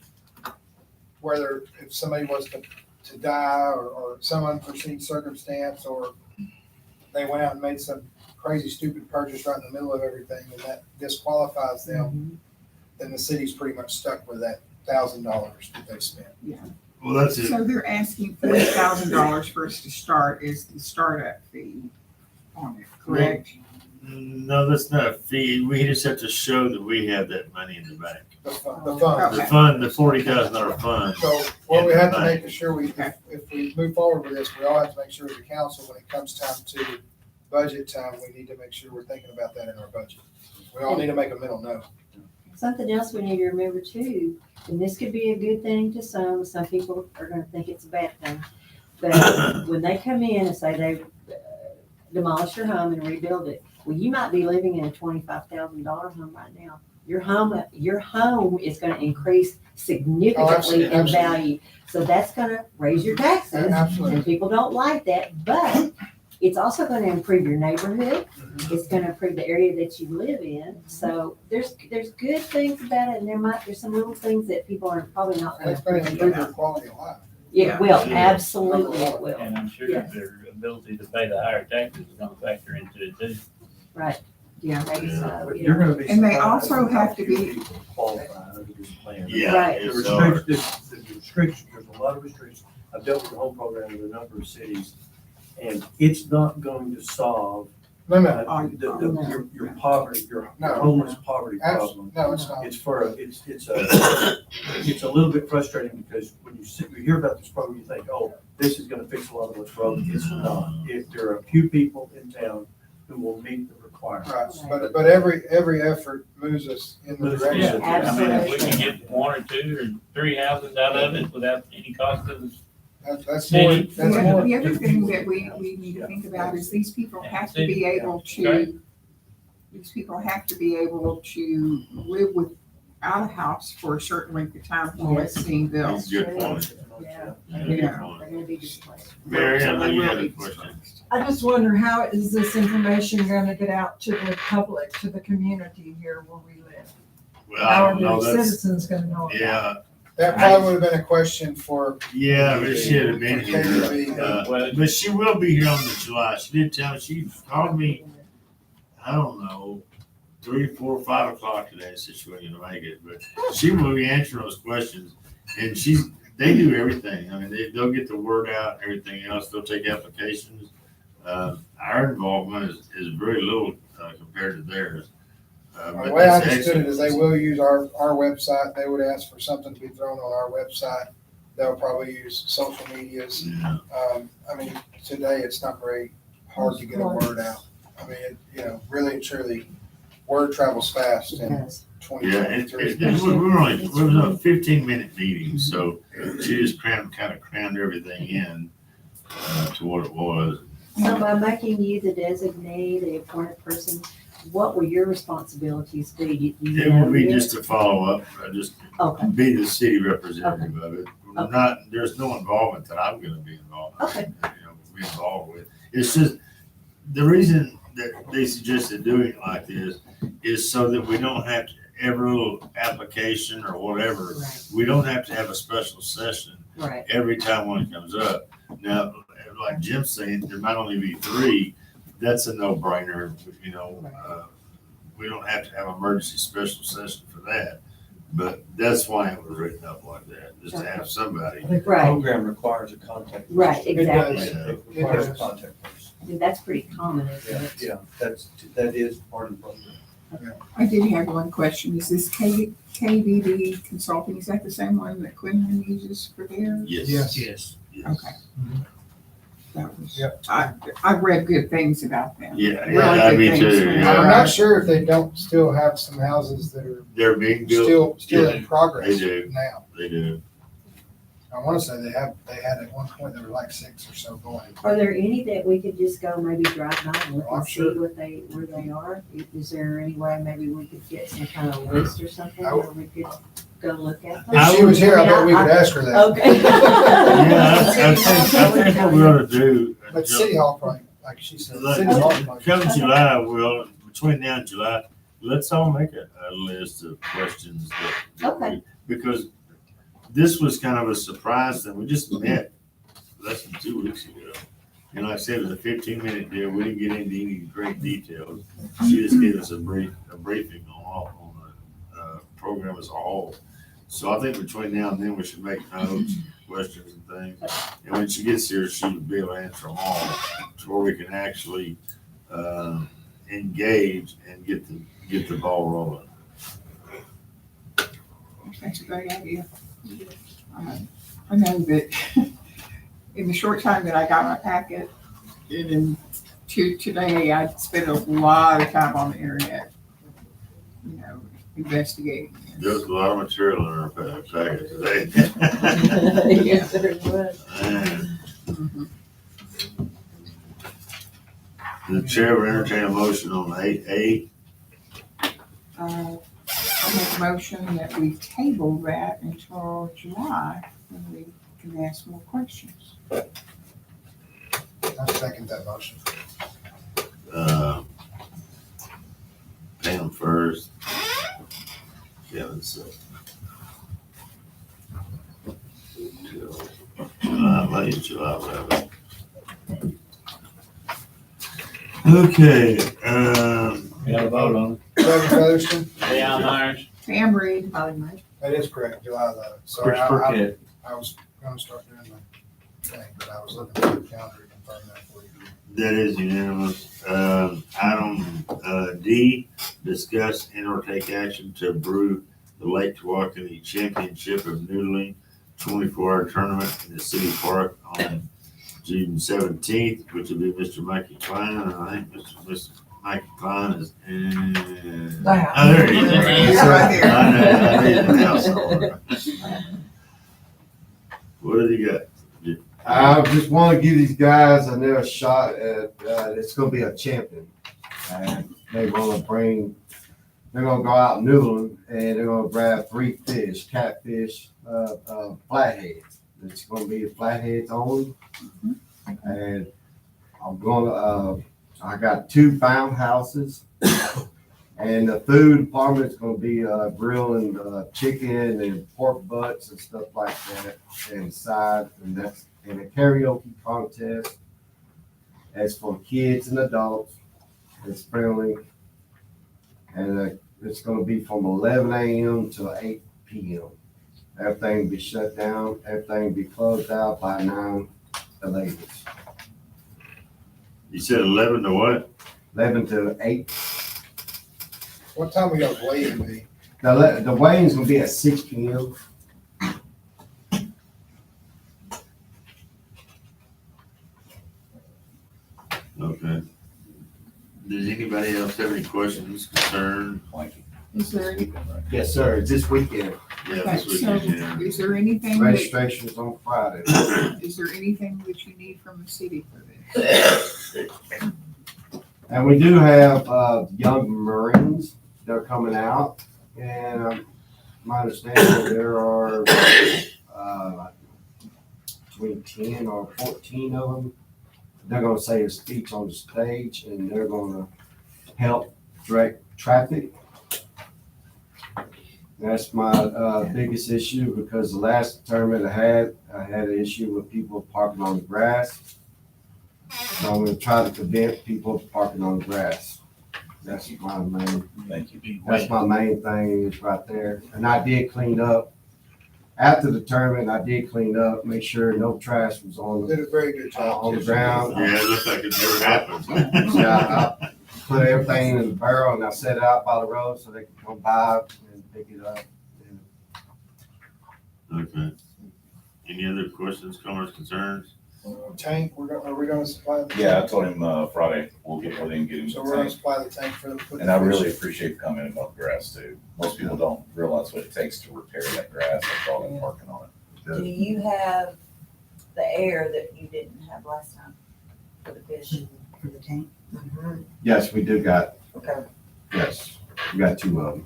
whether if somebody was to die or some unforeseen circumstance, or they went out and made some crazy stupid purchase right in the middle of everything and that disqualifies them, then the city's pretty much stuck with that $1,000 that they spent. well, that's it. So they're asking $40,000 for us to start is the startup fee on it, correct? No, that's not a fee. We just have to show that we have that money in the bank. The fund. The $40,000 fund. So what we have to make sure if we move forward with this, we all have to make sure as a council, when it comes time to budget time, we need to make sure we're thinking about that in our budget. We all need to make a mental note. Something else we need to remember too, and this could be a good thing to some people are gonna think it's a bad thing. But when they come in and say they demolish your home and rebuild it, well, you might be living in a $25,000 home right now. Your home is gonna increase significantly in absolutely. value. So that's gonna raise your taxes, Absolutely. and people don't like that, but it's also gonna improve your neighborhood. It's gonna improve the area that you live in. So there's good things about it, and there's some little things that people are probably not And it's gonna going to improve their appreciate. quality of life. It will, Yeah. absolutely it will. And I'm sure Yes. their ability to pay the higher taxes is gonna factor into it too. Right. Yeah. Maybe so, But yeah. you're gonna be. And they surprised also at how have to few be- people Qualify under this plan. Yeah. Right. The it's hard. restrictions, there's a lot of restrictions. I've dealt with the home program in a number of cities, and it's not going to solve No, your poverty, your No. homeless poverty problem. No, it's not. It's it's a little bit frustrating because when you hear about this program, you think, oh, this is gonna fix a lot of what's wrong. It's not. If there are a few people in town who will meet the requirements. Right, but every effort moves us in the Moves- direction. I mean, if we can get 1 or 2 or 3 houses out of it without any cost to the That's more, City. that's more. The other thing that we need to think about is these people have to be able to, these people have to be able to live without a house for a certain length of time while it's being built. That's a good point. Yeah, Yeah, Yeah. good they're point. gonna be displaced. Mary, I So know they you will had a be question. displaced. I just wonder, how is this information gonna get out to the public, to the community here where we live? Well, I How don't are know, the that's, citizens gonna know about it? yeah, That probably would have been a question for. yeah, but she had been here. KBB. Well, But she will be here on the July. She did tell me, she called me, I don't know, 3, 4, 5 o'clock today, said she wasn't gonna make it, but she will be answering those questions. And they do everything. I mean, they'll get the word out, everything else. They'll take applications. Our involvement is very little, compared to theirs. The But way I that's understood it is they excellent. will use our website. They would ask for something to be thrown on our website. They'll probably use social medias. Yeah. I mean, today it's not very hard to get a word out. I mean, really and truly, word travels fast in Yeah, 2023. we were only, it was a 15-minute meeting, so she just kind of crammed everything in, to what it was. So by making you the designee, the appointed person, what will your responsibilities be? You It know would be yet? just to follow up, just Okay, be the city representative of it. There's no involvement that I'm gonna be involved in. Okay. Be involved with. It's just, the reason that they suggested doing it like this is so that we don't have to, every little application or whatever, right, we don't have to have a special session right. every time one comes up. Now, like Jim's saying, there might only be 3. That's a no-brainer, we don't have to have emergency special session for that. But that's why it was written up like that, just to have somebody. I think the Right. program requires a contact. Right, person. exactly. It requires a contact person. I mean, that's pretty common, isn't Yeah, it? yeah, that is part of the program. I did have one question. Is this KBB Consulting, is that the same one that Quinlan uses for theirs? Yes. Yes. Yes. Okay. That was, Yep. I've read good things about them. Yeah, Really yeah, good me things too. from Yeah. I'm what not sure if they don't still have some houses that are They're being built. still in progress They do. now. They do. I want to say they had at one point, there were like 6 or so going. Are there any that we could just go maybe drive by and look Oh, I'm and see sure. where they are? Is there any way maybe we could get some kind of list or something where we could go look at them? If she was here, I bet we could ask her that. Okay. Yeah, I think what we ought to do. But City Hall probably, like she said, Like, City Hall probably. Come July, between now and July, let's all make a list of questions Okay. because this was kind of a surprise that we just met less than 2 weeks ago. And like I said, it was a 15-minute deal. We didn't get into any great details. She just gave us a briefing on the program as a whole. So I think between now and then, we should make notes, questions and things. And when she gets here, she will be able to answer them all to where we can actually engage and get the ball rolling. That's a great idea. I know that in the short time that I got my packet, and today I spent a lot of time on the internet, investigating. There's a lot of material in our packet today. Yes, there was. And the chair will entertain a motion on 8A. I make a motion that we table that until July, when we can ask more questions. I second that motion. Pam first. Kevin second. July, whatever. Okay, We got a vote on it. Kevin Featherston? Leon Myers. Pam Reed. That is correct, July 11th. Sorry, Chris Burkhead. I was gonna start doing the thing, but I was looking for the calendar to confirm that for you. that is unanimous. Item D, discuss and or take action to approve the Lake Tawakoni Championship of Noodling 24-hour tournament in the city park on June 17th, which will be Mr. Mikey Klein. And I think Mr. Mikey Klein is in. Wow. Oh, there he is. Yeah, right there. I need the house. What have you got? I just want to give these guys another shot at, it's gonna be a champion. And they're gonna go out noodling and they're gonna grab 3 fish, catfish, flatheads. It's gonna be flatheads only. And I'm gonna, I got 2 pound houses. And the food department's gonna be grilling chicken and pork butts and stuff like that inside, and that's in a karaoke contest. As for kids and adults, it's friendly, and it's gonna be from 11 a.m. to 8 p.m. Everything will be shut down. Everything will be closed out by 9 the latest. You said 11 to what? 11 to 8. What time we got weigh-in be? The weigh-in's gonna be at 6 p.m. Okay. Does anybody else have any questions, concerns? Is there any, Yes, sir. It's this weekend. Yeah, okay, this so weekend, yeah. is there anything, that- Registration's on Friday. is there anything that you need from the city for this? And we do have young Marines that are coming out, and my understanding there are between 10 or 14 of them. They're gonna say a speech on the stage, and they're gonna help direct traffic. That's my biggest issue, because the last tournament I had an issue with people parking on the grass. So I'm gonna try to prevent people parking on the grass. That's my main, Thank you. that's my main thing is right there. And I did clean up. After the tournament, I did clean up, make sure no trash was on Did a very good job. the ground. Yeah, it looks like it never happened. Yeah, I put everything in the barrel and I set it out by the road so they can come by and pick it up. Okay. Any other questions, comments, concerns? Tank, are we gonna supply the? Yeah, I told him, Friday, we'll get with him, get him So some we're gonna tank. supply the tank for the. put the And I fish. really appreciate the comment about the grass too. Most people don't realize what it takes to repair that grass. That's all been working on it. Do you have the air that you didn't have last time for the fish, for the tank? Yes, we do got, Okay. yes, we got 2 of them.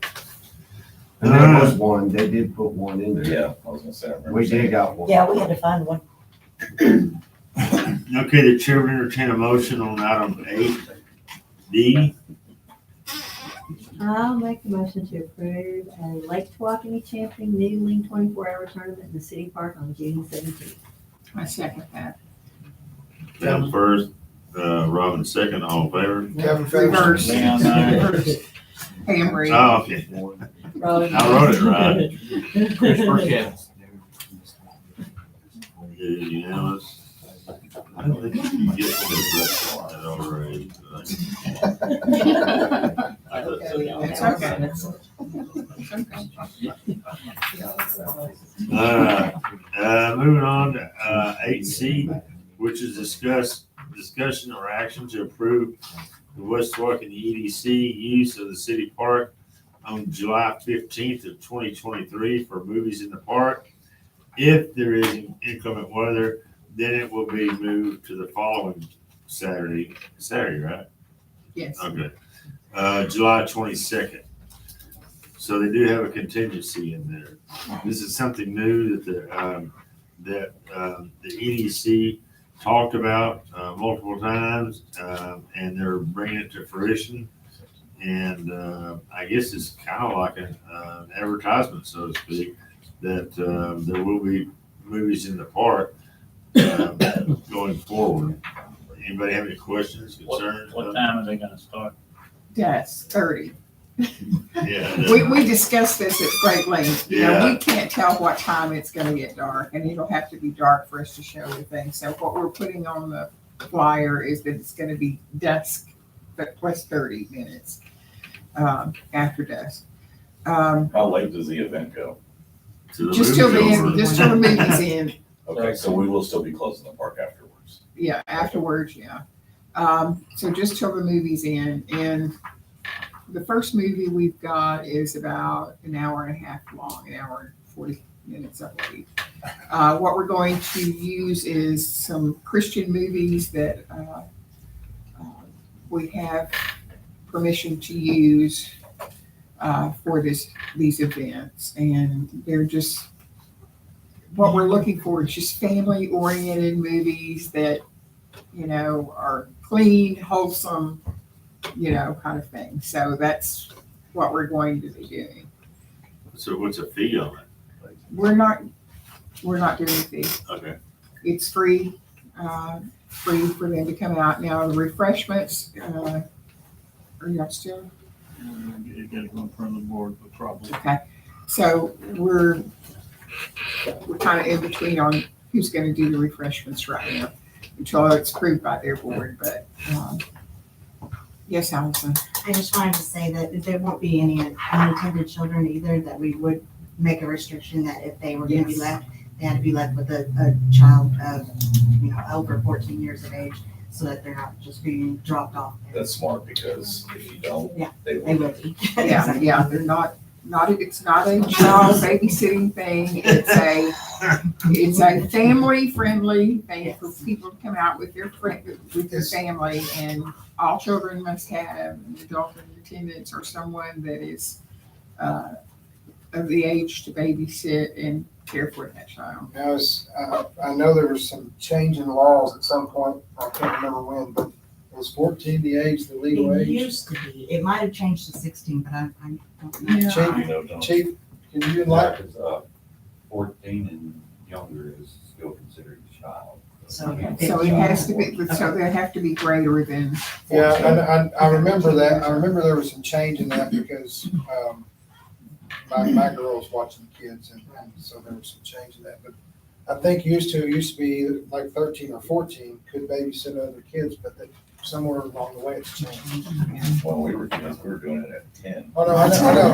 And there was one, they did put one in there. Yeah, I was gonna say, I remember. We saying did got one. Yeah, we had to find one. Okay, the chair will entertain a motion on item 8D. I'll make the motion to approve a Lake Tawakoni Champion Noodling 24-hour tournament in the city park on June 17th. I second that. Kevin first, Robin second, all in favor? Kevin Reverse. Phillips. Reverse. Pam Reed. Oh, okay. Robin. I wrote it right. Chris Burkett. It is unanimous. I don't think you can get this already. It's okay. Moving on to 8C, which is discussion or action to approve the West Tawakoni EDC use of the city park on July 15th of 2023 for movies in the park. If there is inclement weather, then it will be moved to the following Saturday, right? Yes. Okay, July 22nd. So they do have a contingency in there. This is something new that the EDC talked about multiple times, and they're bringing it to fruition. And I guess it's kind of like an advertisement, so to speak, that there will be movies in the park going forward. Anybody have any questions, concerns? What time are they gonna start? Yes, 30. Yeah. We discussed this at great length. You know, Yeah. we can't tell what time it's gonna get dark, and it'll have to be dark for us to show everything. So what we're putting on the flyer is that it's gonna be dusk, but plus 30 minutes after dusk. How late does the event go? Just till the end, just till the movie's in. Okay, so we will still be closing the park afterwards. Yeah, afterwards, yeah. So just till the movie's in, and the first movie we've got is about an hour and a half long, an hour and 40 minutes, I believe. What we're going to use is some Christian movies that we have permission to use for these events. And they're just, what we're looking for is just family-oriented movies that, you know, are clean, wholesome, you know, kind of thing. So that's what we're going to be doing. So what's a fee on it? We're not doing a fee. Okay. It's free for them to come out. Now, the refreshments, are y'all still? It goes in front of the board, but probably. Okay. So we're kind of in between on who's going to do the refreshments right now until it's approved by their board. But yes, Allison. I just wanted to say that there won't be any unattended children either, that we would make a restriction that if they were gonna be Yes. left, they had to be left with a child of, you know, over 14 years of age, so that they're not just being dropped off there. That's smart, because if you don't, Yeah, they They will. will be. Yeah, they're not, it's not a child babysitting thing. It's a family-friendly thing for people to come out with their friend, with their family, and all children must have an adult in attendance or someone that is of the age to babysit and care for that child. Now, I know there was some change in laws at some point, I can't remember when, but was 14 the age, the legal It age? used to be, it might have changed to 16, but I don't know. Yeah. You know, don't. Chief, can you Yeah, enlighten? 'cause, 14 and younger is still considered a child. So So it has to be, so they have to be greater than. Yeah, and I remember that, I remember there was some change in that because, my girl was watching the kids and so there was some change in that, but I think it used to be like 13 or 14 could babysit other kids, but that somewhere along the way it's changed. When we were doing it at 10. Oh, no, I know,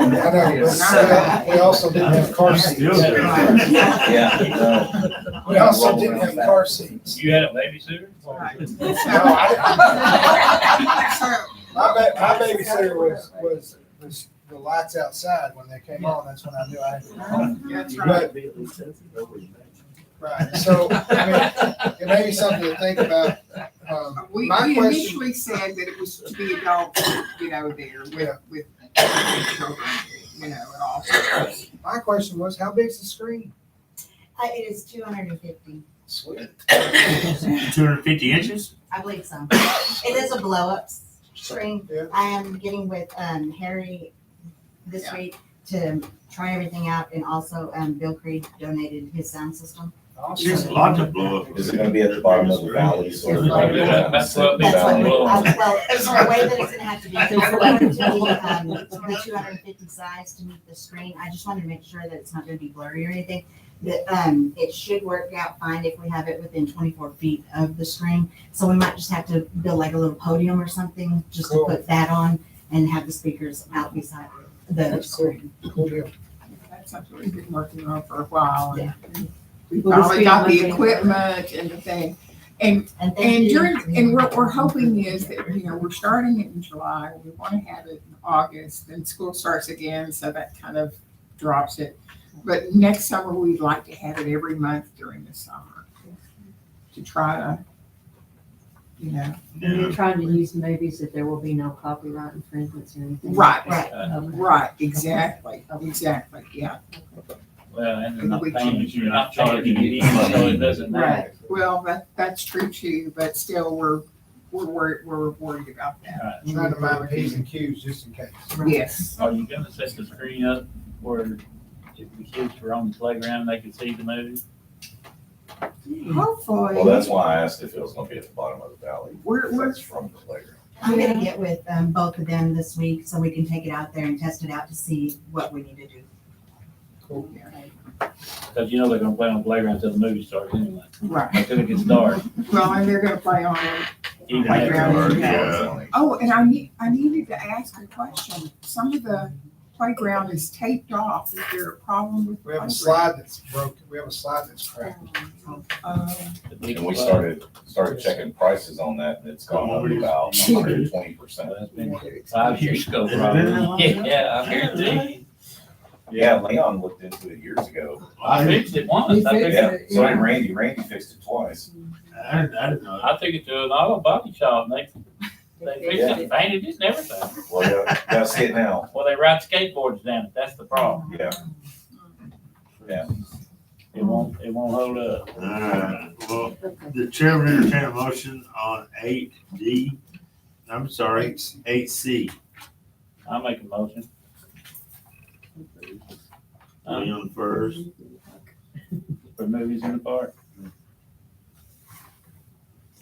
but we also didn't have car seats. Yeah, no. We also didn't have car seats. You had a babysitter? No, my babysitter was the lights outside when they came on, that's when I knew I had to go home. That's right. Right, so, I mean, it may be something to think about. We My question, initially said that it was to be adults, you know, there with children, you know, and all sorts. my question was, how big's the screen? It is 250, Sweet. 250 inches? I believe so. It is a blow-up screen. Yeah. I am getting with Harry this week to try everything out, and also Bill Creed donated his sound system. There's a lot to blow up. Is it gonna be at the bottom of the valley? So everybody can That's sit in what- the That's what, valley? well, the way that it's gonna have to be, because we're going to be, the 250 size to meet the screen. I just wanted to make sure that it's not gonna be blurry or anything. That, it should work out fine if we have it within 24 feet of the screen. So we might just have to build like a little podium or something, just to Cool. put that on and have the speakers out beside the That's cool. screen. Cool deal. That's something we've been working on for a while. And we Will this finally be got on the Monday? equipment and the thing. And thank And you. during, and what we're hoping is that, you know, we're starting it in July, we want to have it in August, then school starts again, so that kind of drops it. But next summer, we'd like to have it every month during the summer to try to, you know. And you're trying to use movies that there will be no copyright infringements or anything. Right, like that. Okay. right, exactly, yeah. Well, and they're And not we paying, change you're not charging you, so it doesn't matter. Well, that's true too, but still, we're worried about that. Right. Trying to mind P's and Q's just in case. Yes. Are you gonna set the screen up where if the kids were on the playground, they could see the movie? Hopefully. Well, that's why I asked if it was gonna be at the bottom of the valley. We're- That's from the playground. I'm gonna get with both of them this week so we can take it out there and test it out to see what we need to do. Cool. Cause you know they're gonna play on the playground until the movie starts anyway, Right. until it gets dark. Well, and they're gonna play on it. Even Playground, after. yeah. Oh, and I needed to ask a question. Some of the playground is taped off. Is there a problem with? We have a slide that's broken, we have a slide that's cracked. And we started checking prices on that, and it's gone up about 120%. That's been 5 years ago, probably. Yeah, I guarantee. Yeah, Leon looked into it years ago. I fixed it once. I took Yeah, it, so did Randy. Randy fixed it twice. I didn't know. I took it to an auto body shop and they fixed it and painted it and everything. Well, yeah, you gotta see it now. Well, they ride skateboards down it. That's the problem. Yeah. Yeah. It won't hold up. Well, the chairman entertain a motion on 8D. I'm sorry, 8C. I'll make a motion. Leon first. For movies in the park.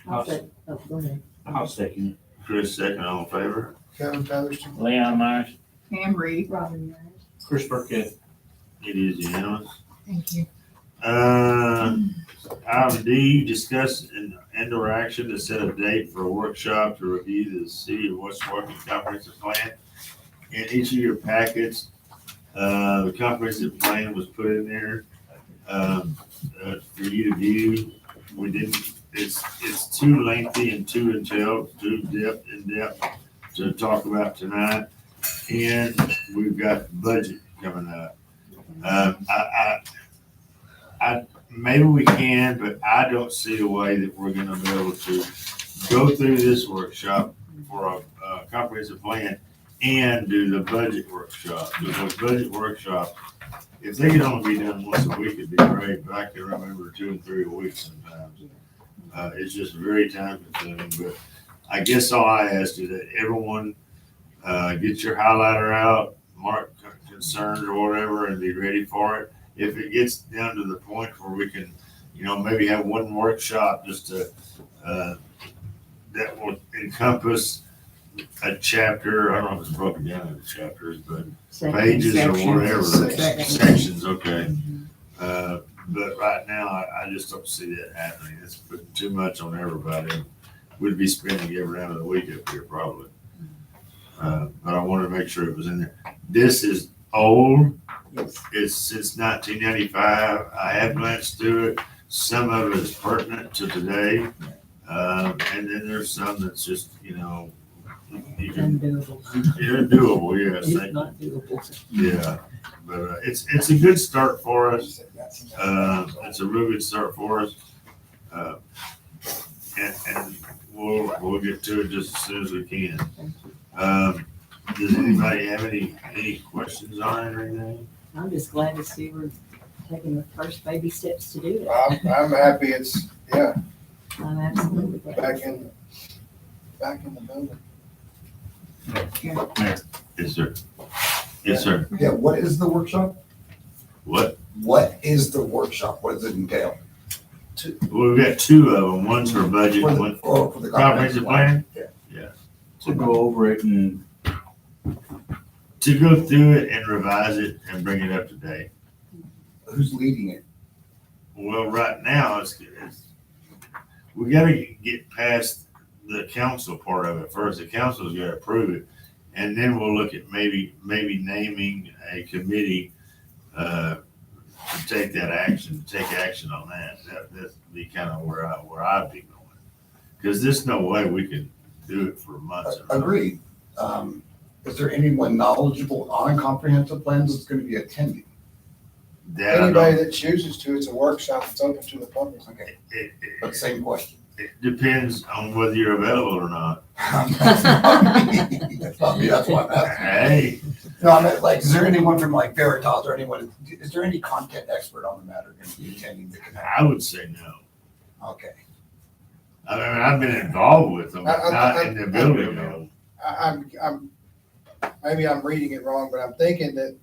I'll say, oh, go ahead. I'll second it. Chris second, all in favor? Kevin Featherston. Leon Myers. Pam Reed. Robin Myers. Chris Burkett. It is unanimous. Thank you. Item D, discuss and/or action to set a date for a workshop to review the City of West Walking Comprehensive Plan. In each of your packets, the comprehensive plan was put in there, for you to view. We didn't, it's too lengthy and too in depth to talk about tonight. And we've got budget coming up. Maybe we can, but I don't see a way that we're gonna be able to go through this workshop for a comprehensive plan and do the budget workshop. Because budget workshops, if they could only be done once a week, it'd be great, but I can remember 2 and 3 a week sometimes. It's just very time consuming, but I guess all I ask is that everyone, get your highlighter out, mark concerns or whatever, and be ready for it. If it gets down to the point where we can, maybe have one workshop just to, that will encompass a chapter, I don't know if it's broken down into chapters, but pages or whatever, sections, okay. But right now, I just don't see that happening. It's putting too much on everybody. We'd be spending every night of the week up here probably. But I wanted to make sure it was in there. This is old. It's since 1995. I have glanced through it. Some of it is pertinent to today. And then there's some that's just, you can, doable, yes. It's not doable. Yeah, but it's a good start for us. It's a real good start for us. And we'll get to it just as soon as we can. Does anybody have any questions on it or anything? I'm just glad to see we're taking the first baby steps to do it. I'm happy it's, yeah, I'm absolutely glad. back in the building. Yes, sir. Yes, sir. Yeah, what is the workshop? What? What is the workshop? What does it entail? We've got 2 of them. One's for budget, For the- one for the comprehensive plan. Yeah. Yeah. To go over it and. To go through it and revise it and bring it up to date. Who's leading it? Well, right now, we gotta get past the council part of it first. The council's gotta approve it. And then we'll look at maybe naming a committee, to take action on that. That'd be kind of where I'd be going. Cause there's no way we can do it for months. Agreed. Is there anyone knowledgeable on comprehensive plans that's going to be attending? Anybody that chooses to, it's a workshop, it's open to the public. Okay, but same question. It depends on whether you're available or not. That's not me, that's why I'm asking. Hey. No, I meant like, is there anyone from like Veritas or anyone, is there any content expert on the matter going to be attending that can help? I would say no. Okay. I mean, I've been involved with them, but not in the building though. I'm maybe I'm reading it wrong, but I'm thinking that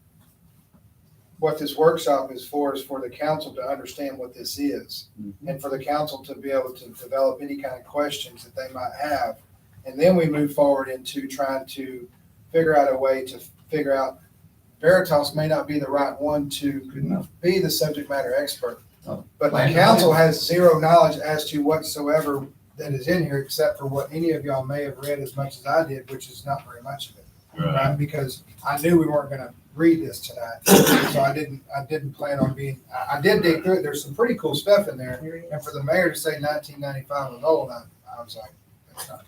what this workshop is for the council to understand what this is. And for the council to be able to develop any kind of questions that they might have. And then we move forward into trying to figure out a way to figure out, Veritas may not be the right one to be the subject matter expert. But the council has zero knowledge as to whatsoever that is in here, except for what any of y'all may have read as much as I did, which is not very much of it. Right? Because I knew we weren't gonna read this tonight, so I didn't plan on being, I did dig through it, there's some pretty cool stuff in there. And for the mayor to say 1995 was old, I was like, that's not,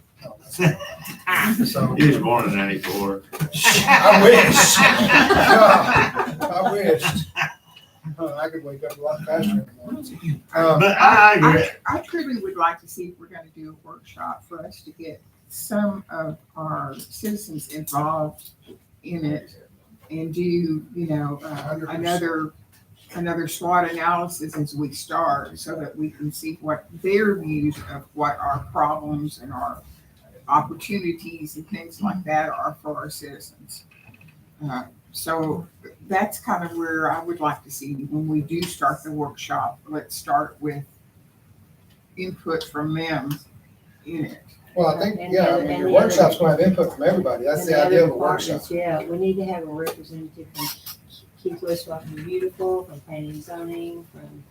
So, He was born in 94. I wish. I wished. I could wake up a lot faster in the morning. But I agree. I truly would like to see if we're gonna do a workshop for us to get some of our citizens involved in it and do, you know, 100%. another SWOT analysis as we start so that we can see what their views of what our problems and our opportunities and things like that are for our citizens. So that's kind of where I would like to see when we do start the workshop. Let's start with input from them in it. Well, I think, And yeah, I the- mean, and your the workshop's gonna have input from everybody. That's And the the idea other of a workshop. departments, yeah, we need to have a representative from Keith West Walking Beautiful, from Planning and Zoning, from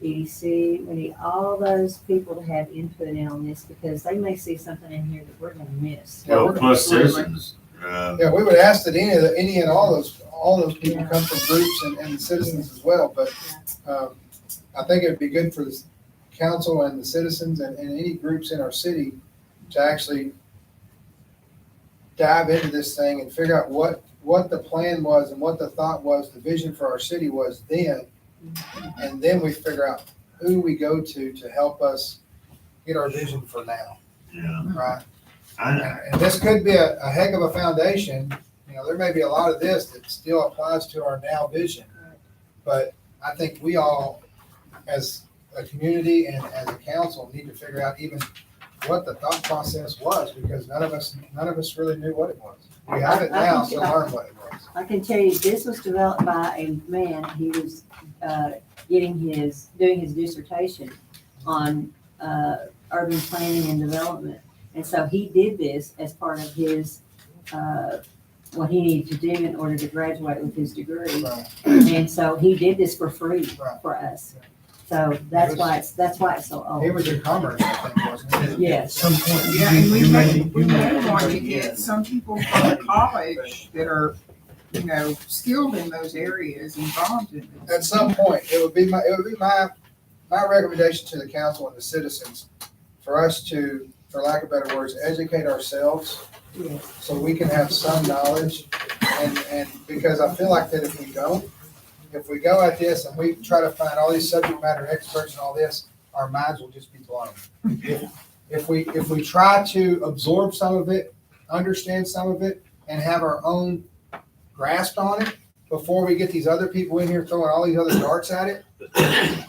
EDC. We need all those people to have input in on this because they may see something in here that we're gonna miss. Well, plus citizens. Yeah, we would ask that any and all those people come from groups and the citizens as well, but, I think it'd be good for the council and the citizens and any groups in our city to actually dive into this thing and figure out what the plan was and what the thought was, the vision for our city was then. And then we figure out who we go to help us get our vision for now, Yeah. right? I, And this could be a heck of a foundation. You know, there may be a lot of this that still applies to our now vision. But I think we all, as a community and as a council, need to figure out even what the thought process was, because none of us really knew what it was. We have it now to learn what it was. I can tell you, this was developed by a man, he was, doing his dissertation on, urban planning and development. And so he did this as part of his, what he needed to do in order to graduate with his degree. Right. And so he did this for free Right. for us. So that's why it's so old. He was in commerce, I think, wasn't he? Yes. Some point. Yeah, and we may want to get some people from college that are, you know, skilled in those areas involved in it. At some point, it would be my recommendation to the council and the citizens for us to, for lack of better words, educate ourselves Yes. so we can have some knowledge. And because I feel like that if we go at this and we try to find all these subject matter experts and all this, our minds will just be blown. If we try to absorb some of it, understand some of it, and have our own grasp on it before we get these other people in here throwing all these other darts at it,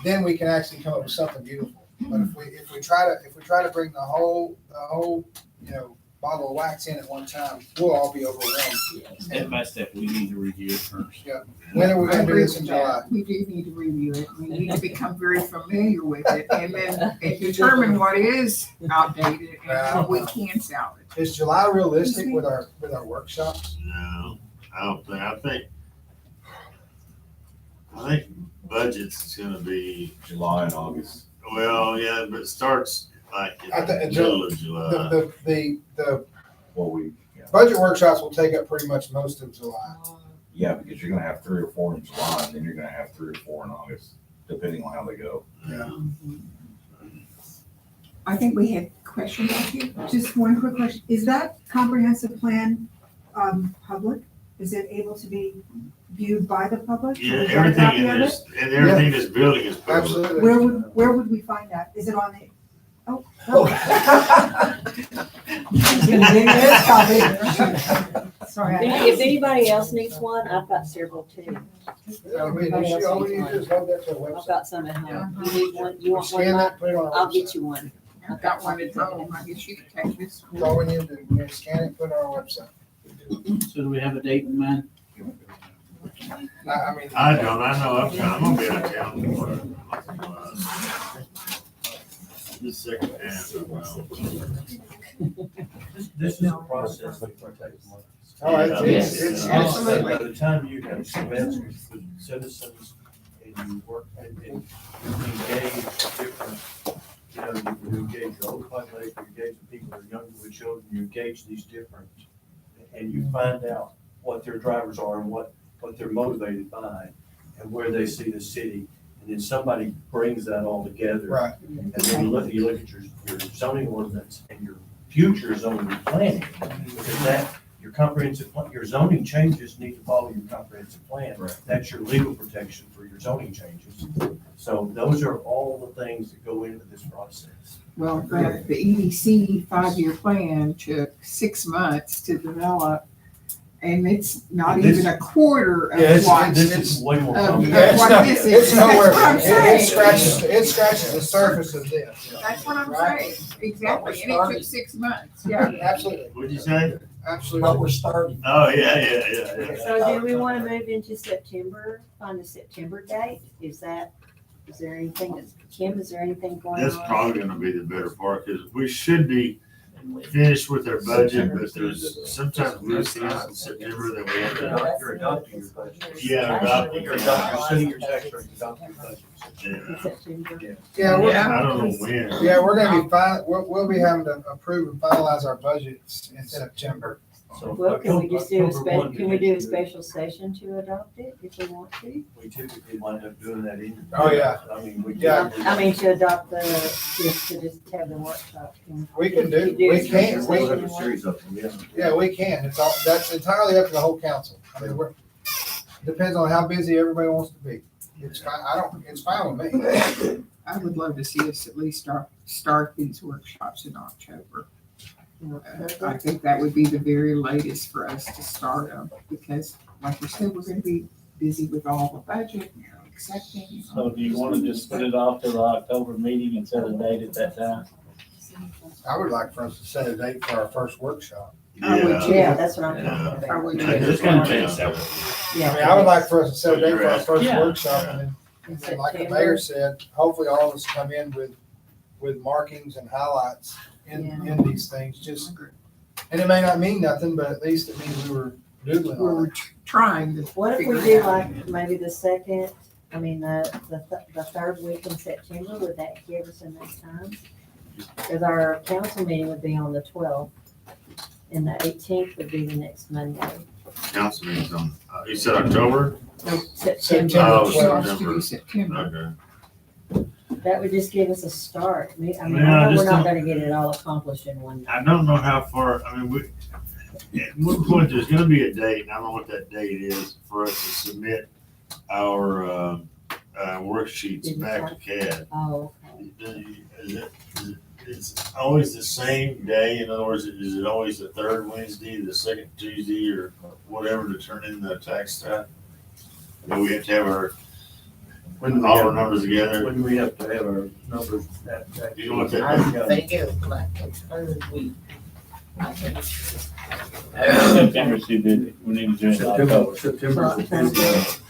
then we can actually come up with something beautiful. But if we try to bring the whole you know, bottle of wax in at one time, we'll all be overwhelmed. Step by step, we need to review it first. Yeah. When are we I gonna do agree this in with that. July? We do need to review it. We need to become very familiar with it and then determine what is outdated and what we can salvage. Is July realistic with our workshops? no, I don't think, I think budgets is gonna be, July and August. well, yeah, but it starts like I in think the middle of July. The Well, budget workshops will take up pretty much most of July. yeah, because you're gonna have 3 or 4 in July, and then you're gonna have 3 or 4 in August, depending on how they go. Yeah. I think we had questions up here. Just one quick question. Is that comprehensive plan, public? Is it able to be viewed by the public? Yeah, Is there a copy everything in of this, and everything this building is public. Absolutely. Where would we find that? Is it on the, oh. Sorry. If anybody else needs one, I've got several too. I mean, all we need to do is load that to a I've website. got some at home. You need one, you want one? Scan Mike? that, put it on our I'll website. get you one. I've got one at home. I guess you can take this. That's all we need to do. We need to scan it, put it on our website. So do we have a date in mind? I mean. I don't, I know, I'm gonna be out of town for, this second half of, well. This is a process that will take months. Oh, it's Absolutely. By the time you have events with citizens and you work and you engage different, you know, you engage your own population, you engage the people that are younger with children, you engage these different, and you find out what their drivers are and what they're motivated by and where they see the city. And then somebody brings that all together. Right. And then you look at your zoning ordinance and your future zoning planning, because that, your comprehensive, your zoning changes need to follow your comprehensive plan. Right. That's your legal protection for your zoning changes. So those are all the things that go into this process. Well, the EDC 5-year plan took 6 months to develop, and it's not This- even a quarter Yeah, of what. this is way more of complicated. Yeah, it's what not, this is. it's nowhere, That's what I'm saying. it scratches the surface of this. That's what I'm Right? saying, exactly, and it took 6 months, yeah. Absolutely, What'd you say? absolutely. But we're starting. Oh, yeah. So do we want to move into September, find a September date? Is there anything that's, Kim, is there anything going on? That's probably gonna be the better part, because we should be finished with our budget, but there's sometimes loose ends in September that we have to. You're adopting your budget. Yeah, adopting You're your setting your tax rate, adopting your budget. Yeah. September? Yeah, I don't know when. yeah, we're gonna be we'll be having to approve and finalize our budgets in September. So Well, can we just do a October 1 can we do a begins to- special session to adopt it if we want to? We typically wind up doing that in. Oh, yeah. I mean, we. Yeah. typically- I mean, to adopt to just have the workshop. We can do, a we special can, session we, We'll have a and series of them, yeah. yeah, we can. It's all, that's entirely up to the whole council. I mean, depends on how busy everybody wants to be. It's fine, it's fine with me. I would love to see us at least start these workshops in October. I think that would be the very latest for us to start them, because like you said, we're gonna be busy with all the budget and accepting. So do you wanna just put it off to the October meeting and set a date at that time? I would like for us to set a date for our first workshop. I would too. Yeah, that's what I'm Yeah. talking I about. would Yeah, too. just gonna change that one. I Yeah. mean, I would like for us to set a date for our first Yeah. workshop, and then like the mayor said, hopefully all of us come in with markings and highlights in these things, just, and it may not mean nothing, but at least it means we were doodling We on were it. trying to. What if we figure do it out. like maybe the second, I mean, the third week in September, would that give us enough time? Because our council meeting would be on the 12th, and the 18th would be the next Monday. Council meeting's on, you said October? No, September Oh, She wants to September. do September. Okay. That would just give us a start. I mean, Yeah, I know just we're not don't- gonna get it all accomplished in one day. I don't know how far, I mean, at one point, there's gonna be a date, and I don't know what that date is, for us to submit our, worksheets back to CAD. Oh, It's always the same day, in other words, is it always the third Wednesday, the second Tuesday, or whatever to turn in the tax stuff? Do we have to have all our numbers together? When do we have to have our numbers that? You know what that- I think it's like the third week. September's too busy, we need to do it in October. September's the busy.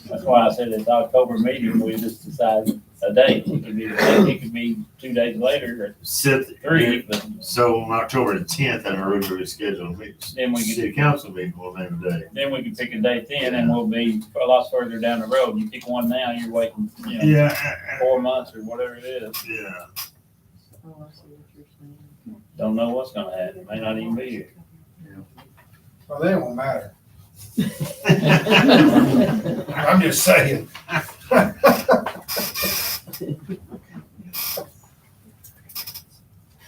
That's why I said it's October meeting, we just decide a date. It could be 2 days later or Set, 3, but so on October the 10th, at our regularly scheduled meeting, Then we can- city council meeting, we'll name a day. then we can pick a date then and we'll be a lot further down the road. You pick one now, you're waiting, 4 months or whatever it is. Yeah. oh, I see what you're saying. Don't know what's gonna happen, may not even be here. Well, then it won't matter. I'm just saying.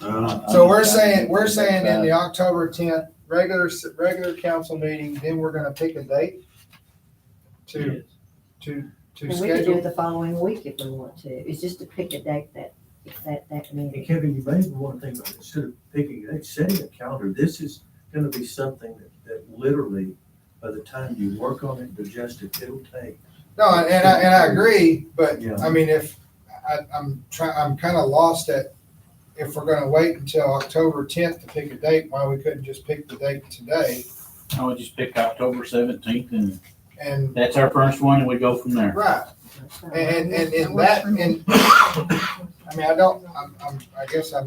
So we're saying in the October 10th, regular council meeting, then we're gonna pick a date to And we could do schedule. it the following week if we want to. It's just to pick a date that And meeting. Kevin, you may want to think about it, instead of picking, setting a calendar, this is gonna be something that literally, by the time you work on it, digest it, it'll take. No, and I agree, but Yeah. I mean, I'm kind of lost at, if we're gonna wait until October 10th to pick a date, why we couldn't just pick the date today? I would just pick October 17th And, that's our first one and we go from there. right, and in that, I mean, I guess I'm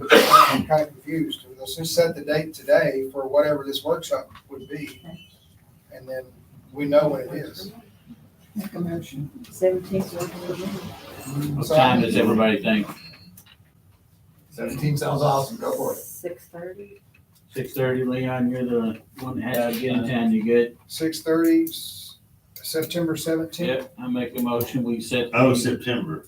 kind of confused. Let's just set the date today for whatever this workshop would be. And then we know what it is. Make a motion. 17th. What time does everybody think? 17 sounds awesome, go for it. 6:30. 6:30, Leon, you're the one that has to get in town, you good? 6:30, September 17th. Yep, I make a motion, we set. Oh, September.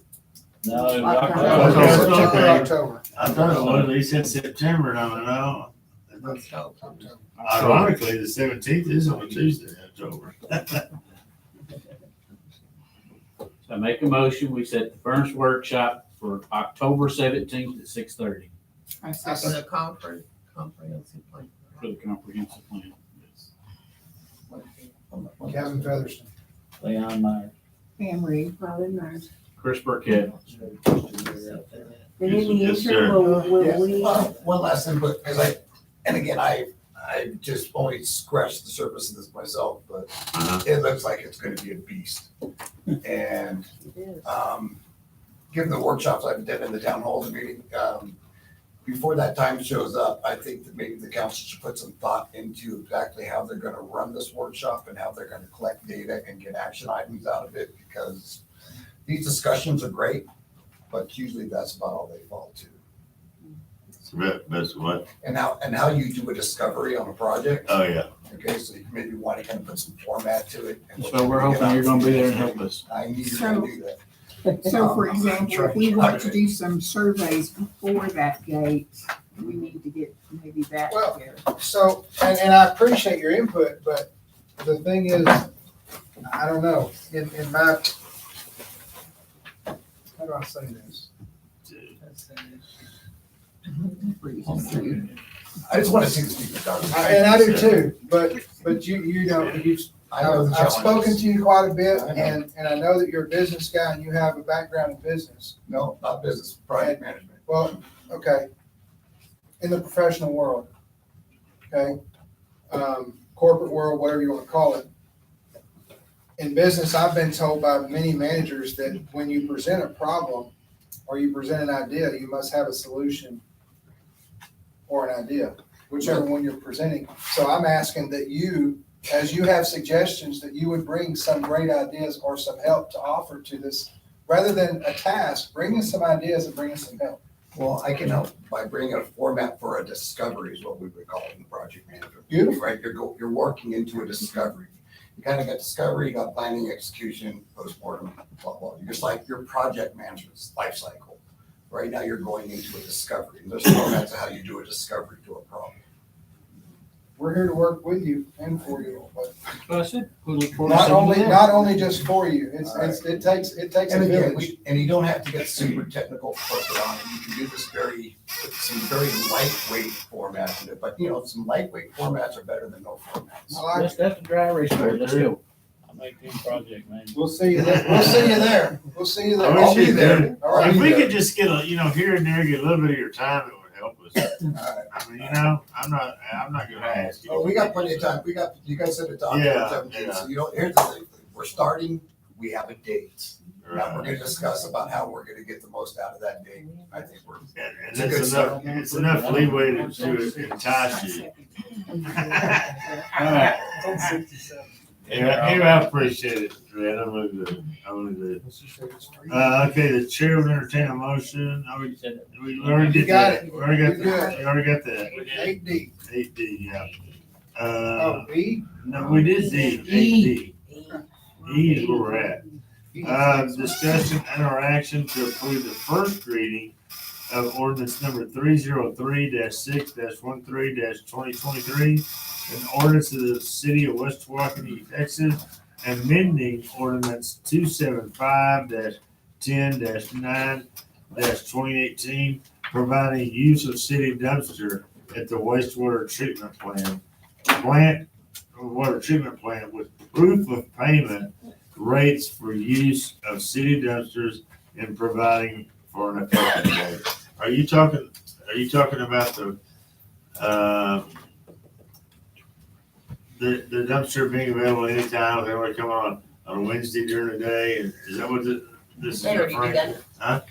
No, it was October, October. October. I thought it was, he said September, and I don't know. Ironically, the 17th is on a Tuesday, October. So I make a motion, we set the furnace workshop for October 17th at 6:30 I second. Comprehensive plan. for the comprehensive plan. Kevin Featherston. Leon Meyer. Pam Reed, Robin Myers. Chris Burkett. And in the Yes, sir. interim, will we? One last thing, but, because and again, I just only scratched the surface of this myself, but it looks like it's gonna be a beast. And, given the workshops I've done in the town halls meeting, before that time shows up, I think that maybe the council should put some thought into exactly how they're gonna run this workshop and how they're gonna collect data and get action items out of it, because these discussions are great, but usually that's about all they fall to. That's what? And how you do a discovery on a project. Oh, yeah. Okay, so you maybe want to kind of put some format to it. and So we're hoping you're gonna be there and help us. I need you to do that. So for example, if we want to do some surveys before that date, we need to get maybe that Well, together. So, and I appreciate your input, but the thing is, I don't know, in my, how do I say this? I just want to see the speaker done. And I do too, but you know, I know the I've spoken challenges. to you quite a bit, I know. and I know that you're a business guy and you have a background in business. No, not business, project management. Well, okay, in the professional world, okay, corporate world, whatever you want to call it. In business, I've been told by many managers that when you present a problem or you present an idea, you must have a solution or an idea, whichever one you're presenting. So I'm asking that you, as you have suggestions, that you would bring some great ideas or some help to offer to this, rather than a task, bring us some ideas and bring us some help. Well, I can help by bringing a format for a discovery is what we would call it in the project management. Beautiful. Right, you're working into a discovery. You kind of got discovery, you got planning, execution, postmortem, blah, blah. You're just like your project management's life cycle. Right now, you're going into a discovery. And there's formats of how you do a discovery to a problem. We're here to work with you and for you, but Well, I said, we look forward to not seeing you only, there. not only just for you. It takes a And again, village. and you don't have to get super technical to put it on. You can do this some very lightweight format in it, but some lightweight formats are better than no formats. I like That's, it. that's the dry erase board, let's go. I'm 18 project, man. We'll see you there. We'll see you there. We'll see you there. I wish I'll be you there. did. All right. If we could just get here and there, get a little bit of your time, it would help us. Alright. I mean, I'm not gonna ask you. Oh, we got plenty of time. You guys said it to Yeah, October 17th. yeah. So here's the thing. We're starting, we have a date. Now we're Right. gonna discuss about how we're gonna get the most out of that date. I think we're. And It's a good that's enough, it's enough leeway to entice you. All right. Yeah, I appreciate it, Fred. I really do. Okay, the chair would entertain a motion. We already did You got that. it. We already got You're that. We already got that. 8D. 8D, yeah. Oh, B? No, we did D, 8D. E is where we're at. Discussion and or action to approve the first reading of ordinance number 303-6-13-2023, an ordinance of the city of West Waukene, Texas, amending ordinance 275-10-9-2018, providing use of city dumpster at the wastewater treatment plant with proof of payment rates for use of city dumpsters and providing for an effective date. Are you talking about the dumpster being available anytime, if they want to come on a Wednesday during the day? Is that what this is They already do referring that. to? Huh?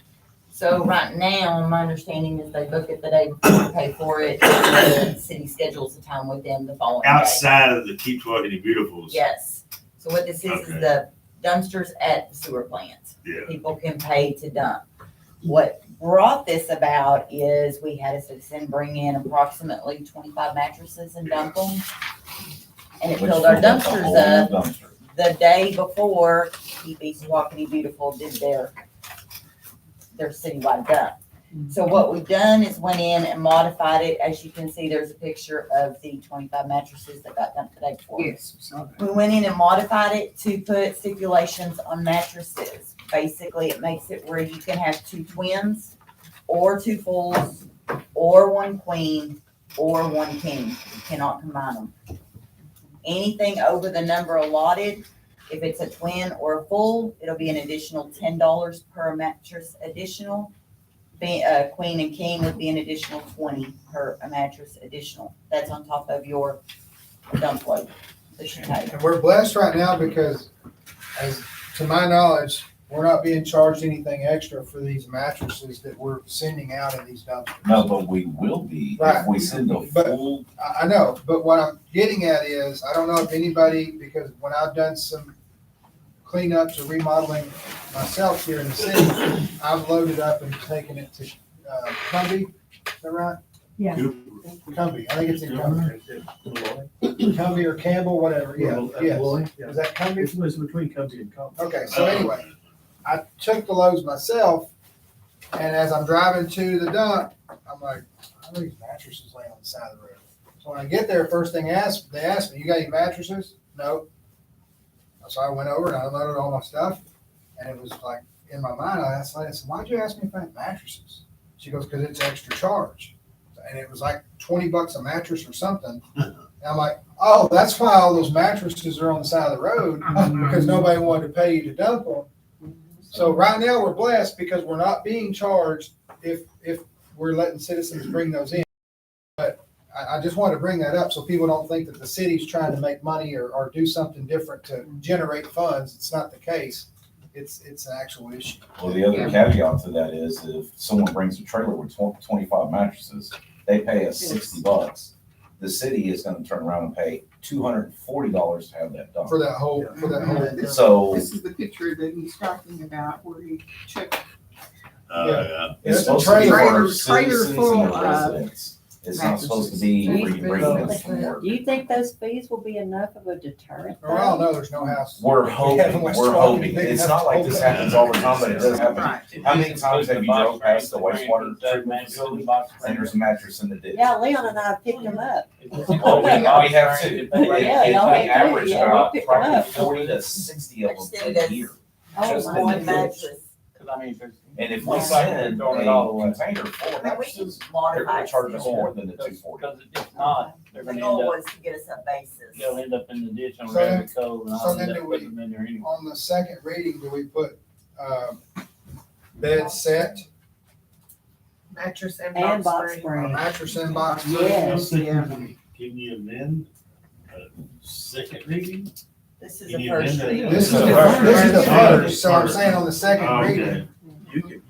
So right now, my understanding is they book it the day before, pay for it, and the city schedules the time with them the following day. Outside of the Keep Waukene Beautifuls? Yes. So what this is Okay. the dumpsters at the sewer plants. Yeah. People can pay to dump. What brought this about is we had a citizen bring in approximately 25 mattresses and dump them. And it Which filled our filled up the dumpsters whole up dumpster. the day before Keep East Waukene Beautiful did their their citywide dump. So what we've done is went in and modified it. As you can see, there's a picture of the 25 mattresses that got dumped today before. Yes, saw that. We went in and modified it to put stipulations on mattresses. Basically, it makes it where you can have 2 twins, or 2 fulls, or 1 queen, or 1 king. You cannot combine them. Anything over the number allotted, if it's a twin or a full, it'll be an additional $10 per mattress additional. Queen and king would be an additional 20 per a mattress additional. That's on top of your dump load that you take. And we're blessed right now because, as to my knowledge, we're not being charged anything extra for these mattresses that we're sending out in these dumpsters. No, but we will be if we send a But- full. I know, but what I'm getting at is, I don't know if anybody, because when I've done some cleanups or remodeling myself here in the city, I've loaded up and taken it to Cumbie, is that right? Yeah. Cumbie, I think it's in Cumbie. Cumbie or Campbell, whatever, yeah, yes. Is that Cumbie? It's between Cumbie and Campbell. Okay, so anyway, I took the loads myself, and as I'm driving to the dump, I'm like, how are these mattresses laying on the side of the road? So when I get there, first thing they ask me, you got any mattresses? No. So I went over and I unloaded all my stuff, and it was like, in my mind, I asked, why'd you ask me if I had mattresses? She goes, because it's extra charge. And it was like $20 a mattress or something. And I'm like, oh, that's why all those mattresses are on the side of the road, because nobody wanted to pay you to dump them. So right now, we're blessed because we're not being charged if we're letting citizens bring those in. But I just want to bring that up so people don't think that the city's trying to make money or do something different to generate funds. It's not the case. It's an actual issue. Well, the other caveat to that is if someone brings a trailer with 25 mattresses, they pay us $60. The city is gonna turn around and pay $240 to have that done. For that whole. So- This is the picture that he's talking about where he took. Yeah. It's It's a supposed to be for our trailer citizens full and their of residents. It's not supposed to be where you bring them from work. Do you think those fees will be enough of a deterrent? For all I know, there's no house. We're We have hoping, in West we're Walker hoping. big It's enough not to like hold this that. happens all the time, but it does happen. Right. How many times have you drove past the wastewater treatment facility and there's a mattress in the ditch? Yeah, Leon and I picked them up. Well, we have to. Yeah, y'all We have to, average yeah, we about picked them probably up. 40 to 60 of them a year. Oh, Just in one the ditch. mattress. Cause I mean, there's. And if we It's send like throwing it all a away. container full of I mean, we can mattresses, they're modify gonna it. charge us still. more than the 240. Cause if not, they're The gonna goal end up, was to get us a basis. they'll end up in the ditch on So then- Rabbit Cove and so I'll then end do up we- putting them in there anyway. On the second reading, do we put, bed set, Mattress and And box box spring. spring. mattress and box? spring? Yes. Can you amend second reading? This is You the need first to amend reading. that. This is the first, so I'm saying on the second Oh, reading. okay. You can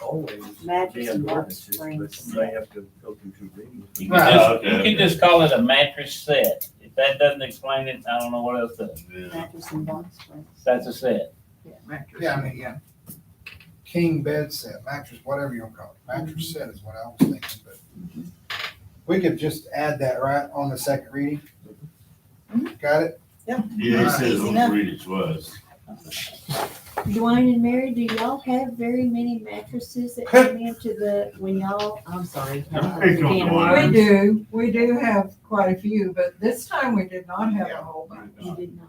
always. Mattress be and under box ordinances, springs. but They have to go through 2 readings. You Right. can just, Okay, you can just call it a mattress set. If that doesn't explain it, I don't know what else does. Mattress and box springs. That's a set. Mattress. Yeah, I mean, yeah. King bed set, mattress, whatever you want to call it. Mattress set is what I was thinking, but we could just add that right on the second reading. Got it? Yeah, it says Easy on enough. the read it was. Dwayne and Mary, do y'all have very many mattresses that come into the, when y'all, I'm sorry. Hey, come on, We do have quite a few, but this time we did not have a whole bunch. You did not.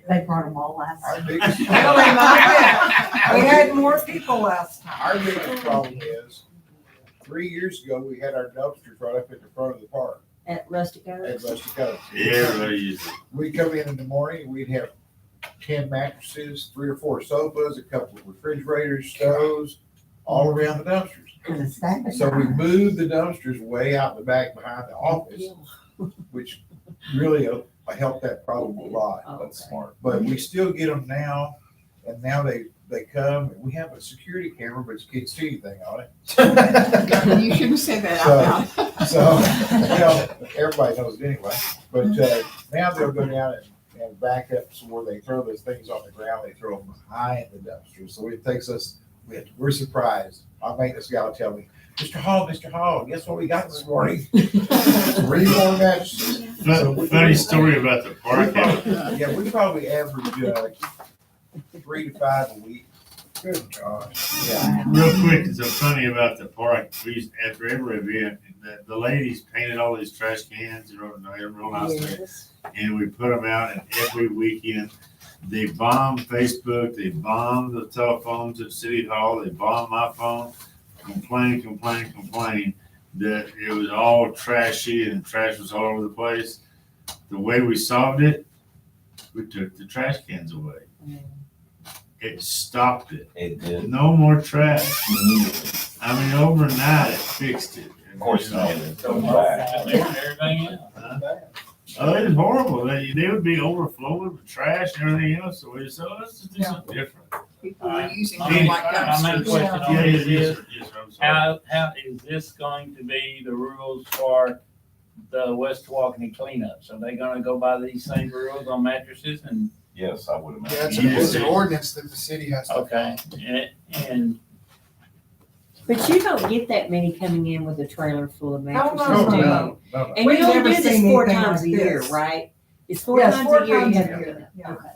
They brought them all last. Our biggest, Really not yet. We had more people last time. Our biggest problem is, 3 years ago, we had our dumpsters right up at the front of the park At Rustic at Oaks? Rustic Oaks. Yeah, everybody uses it. We'd come in the morning, we'd have 10 mattresses, 3 or 4 sofas, a couple of refrigerators, stoves, all around the dumpsters. So we moved the dumpsters way out the back behind the office, which really helped that problem a lot. That's smart. But we still get them now, and now they come, and we have a security camera, but you can't see anything on it. You shouldn't say that out loud. So, everybody knows it anyway, but, now they'll go down and back up to where they throw those things on the ground, they throw them high in the dumpster, so it takes us, we're surprised. My maintenance guy will tell me, Mr. Hall, guess what we got this morning? 3 more mattresses. Funny story about the park. Yeah, we probably average, 3 to 5 a week. Good God. Real quick, it's so funny about the park. We used, after every event, the ladies painted all these trash cans, real nice thing. Yes. And we put them out, and every weekend, they bomb Facebook, they bomb the telephones at City Hall, they bomb my phone, complain that it was all trashy and trash was all over the place. The way we solved it, we took the trash cans away. It stopped it. It did. No more trash. I mean, overnight, it fixed it. Of course, not. It's going And back. everything else. Oh, it's horrible. They would be overflowing with trash and everything else. So we said, let's just do something different. People were using My them like main dumpsters. question on Yeah, this yes, is, sir. Yes, sir. I'm sorry. how is this going to be the rules for the West Walkeny cleanup? So they gonna go by these same rules on mattresses and, Yes, I would Yeah, imagine. it's an ordinance that the city has to. okay, and But you don't get that many coming in with a trailer full of mattresses, no, do you? no, no. And We've you only never do this seen 4 anything times like a year, this. right? It's 4 Yes, times 4 a year times you a have to year, do that. yeah. Okay,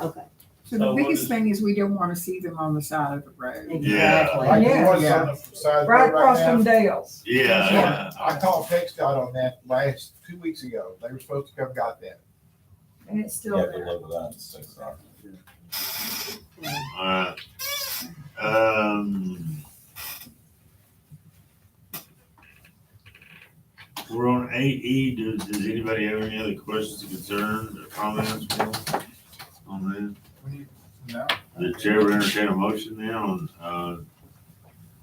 okay. So the So biggest what thing is we don't want to see them on the side of the road. Exactly. Like the Yeah. ones on the side of the Right road across right from now. Dale's. Yeah. I called TxDOT on that 2 weeks ago. They were supposed to come got that. And it's still Yeah, there. they look at that. It's 6 o'clock. All right. We're on 8E. Does anybody have any other questions or concerns or comments on No. that? The chair will entertain a motion now on,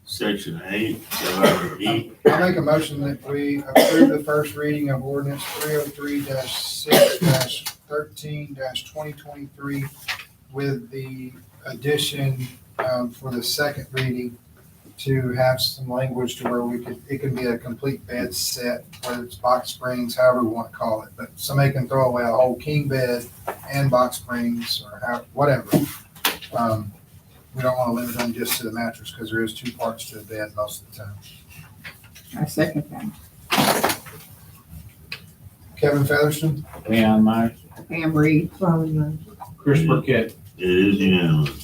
section 8, letter E. I make a motion that we approve the first reading of ordinance 303-6-13-2023 with the addition, for the second reading to have some language to where it can be a complete bed set, whether it's box springs, however we want to call it. But somebody can throw away a whole king bed and box springs or whatever. We don't want to limit them just to the mattress because there is 2 parts to a bed most of the time. I second that. Kevin Featherston? Leon Myers. Pam Reed. Chris Burkett. It is unanimous.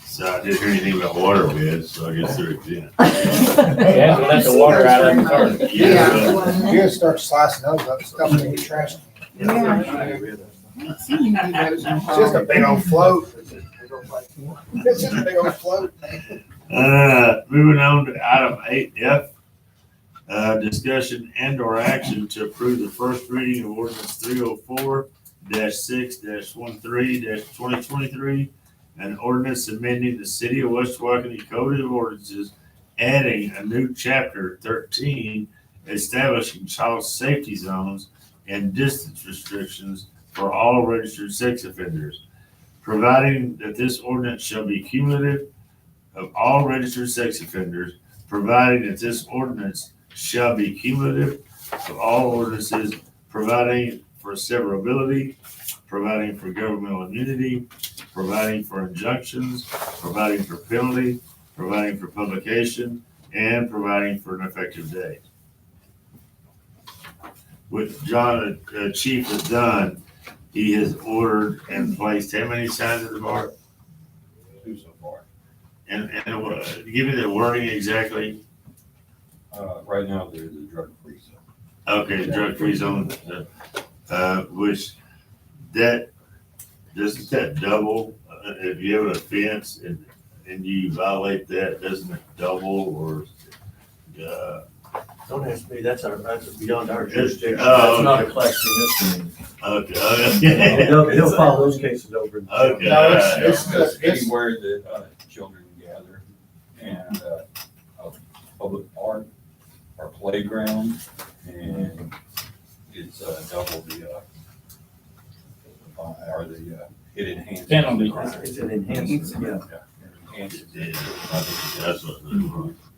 So I didn't hear anything about water beds, so I guess they're exempt. Yeah, so let the water out of the garden. Yeah. You gotta start slicing those up, stuff in the trash. Yeah. I haven't seen any of those in a It's just a while. big old float. It's just a big old float. Moving on to item 8F, discussion and or action to approve the first reading of ordinance 304-6-13-2023, an ordinance amending the City of West Walkeny Code of Ordinances, adding a new chapter 13, establishing child safety zones and distance restrictions for all registered sex offenders, providing that this ordinance shall be cumulative of all registered sex offenders, providing that this ordinance shall be cumulative of all ordinances, providing for severability, providing for governmental immunity, providing for injunctions, providing for penalty, providing for publication, and providing for an effective date. What John, Chief has done, he has ordered and placed how many signs at the bar? 2 so far. And give me the wording exactly. Right now, there's a drug-free zone. Okay, drug-free zone, which doesn't that double, if you have an offense and you violate that, doesn't it double or, Don't ask me, that's beyond our It's- jurisdiction. oh, That's not a okay. class C misdemeanor. okay. He'll file those cases over. Okay. No, it's Anywhere that children gather and a public park or playground, and it's double it enhances. Penalty. It's an enhancement, yeah. That's what.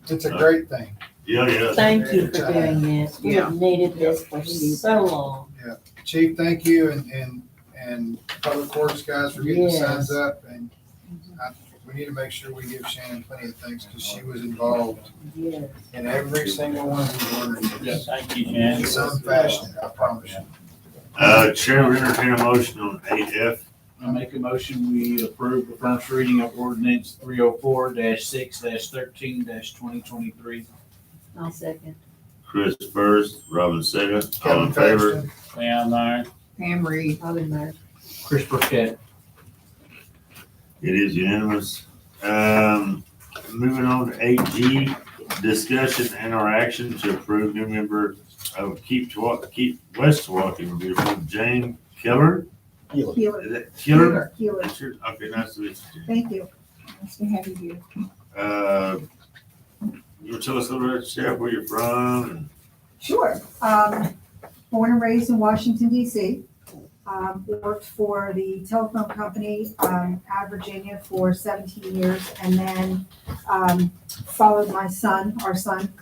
It's a great thing. Yeah. Thank you for doing this. We have needed this for so long. Chief, thank you, and public works guys for getting the signs Yes. up, and we need to make sure we give Shannon plenty of thanks, because she was involved Yes. in every single one of these ordinances. Thank you, Jan. In some fashion, I promise you. Chair will entertain a motion on 8F. I make a motion, we approve the first reading of ordinance 304-6-13-2023. I'll second. Chris first, Robin second, all Kevin in favor? Featherston. Leon Meyer. Pam Reed. Robin Meyer. Chris Burkett. It is unanimous. Moving on to 8G, discussion and or action to approve new member of Keep West Walking Beautiful, Jane Keller. Keeler. Is that Keller? Keeler. That's your- Okay, nice to meet you. Thank you. Nice to have you here. You want to tell us a little bit, Sheriff, where you're from? And Sure. Born and raised in Washington DC. Worked for the telephone company out of Virginia for 17 years, and then followed our son,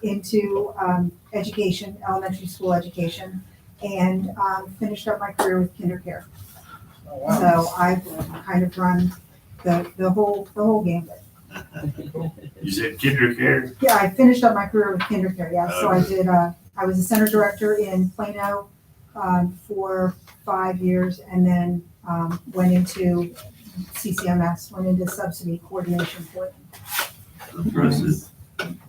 into education, elementary school education, and finished up my career with KinderCare. Oh, wow. So I've kind of run the whole gambit. You said KinderCare? Yeah, I finished up my career with KinderCare, yeah. So I did, I was a center director in Plano for 5 years, and then went into CCMS, went into subsidy coordination for them. Impressive.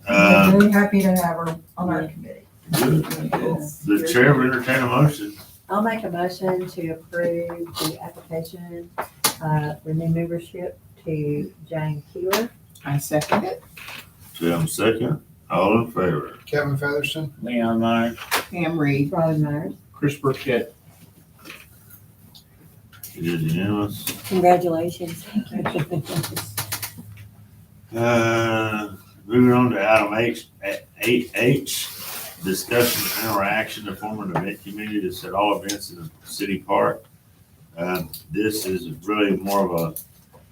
I'm very happy to have her on our committee. The chair will entertain a motion. I'll make a motion to approve the application for new membership to Jane Keeler. I second it. Tim second, all in favor? Kevin Featherston. Leon Meyer. Pam Reed. Robin Myers. Chris Burkett. It is unanimous. Congratulations. Moving on to item 8H, discussion and or action to form an event committee to set all events in the city park. This is really more of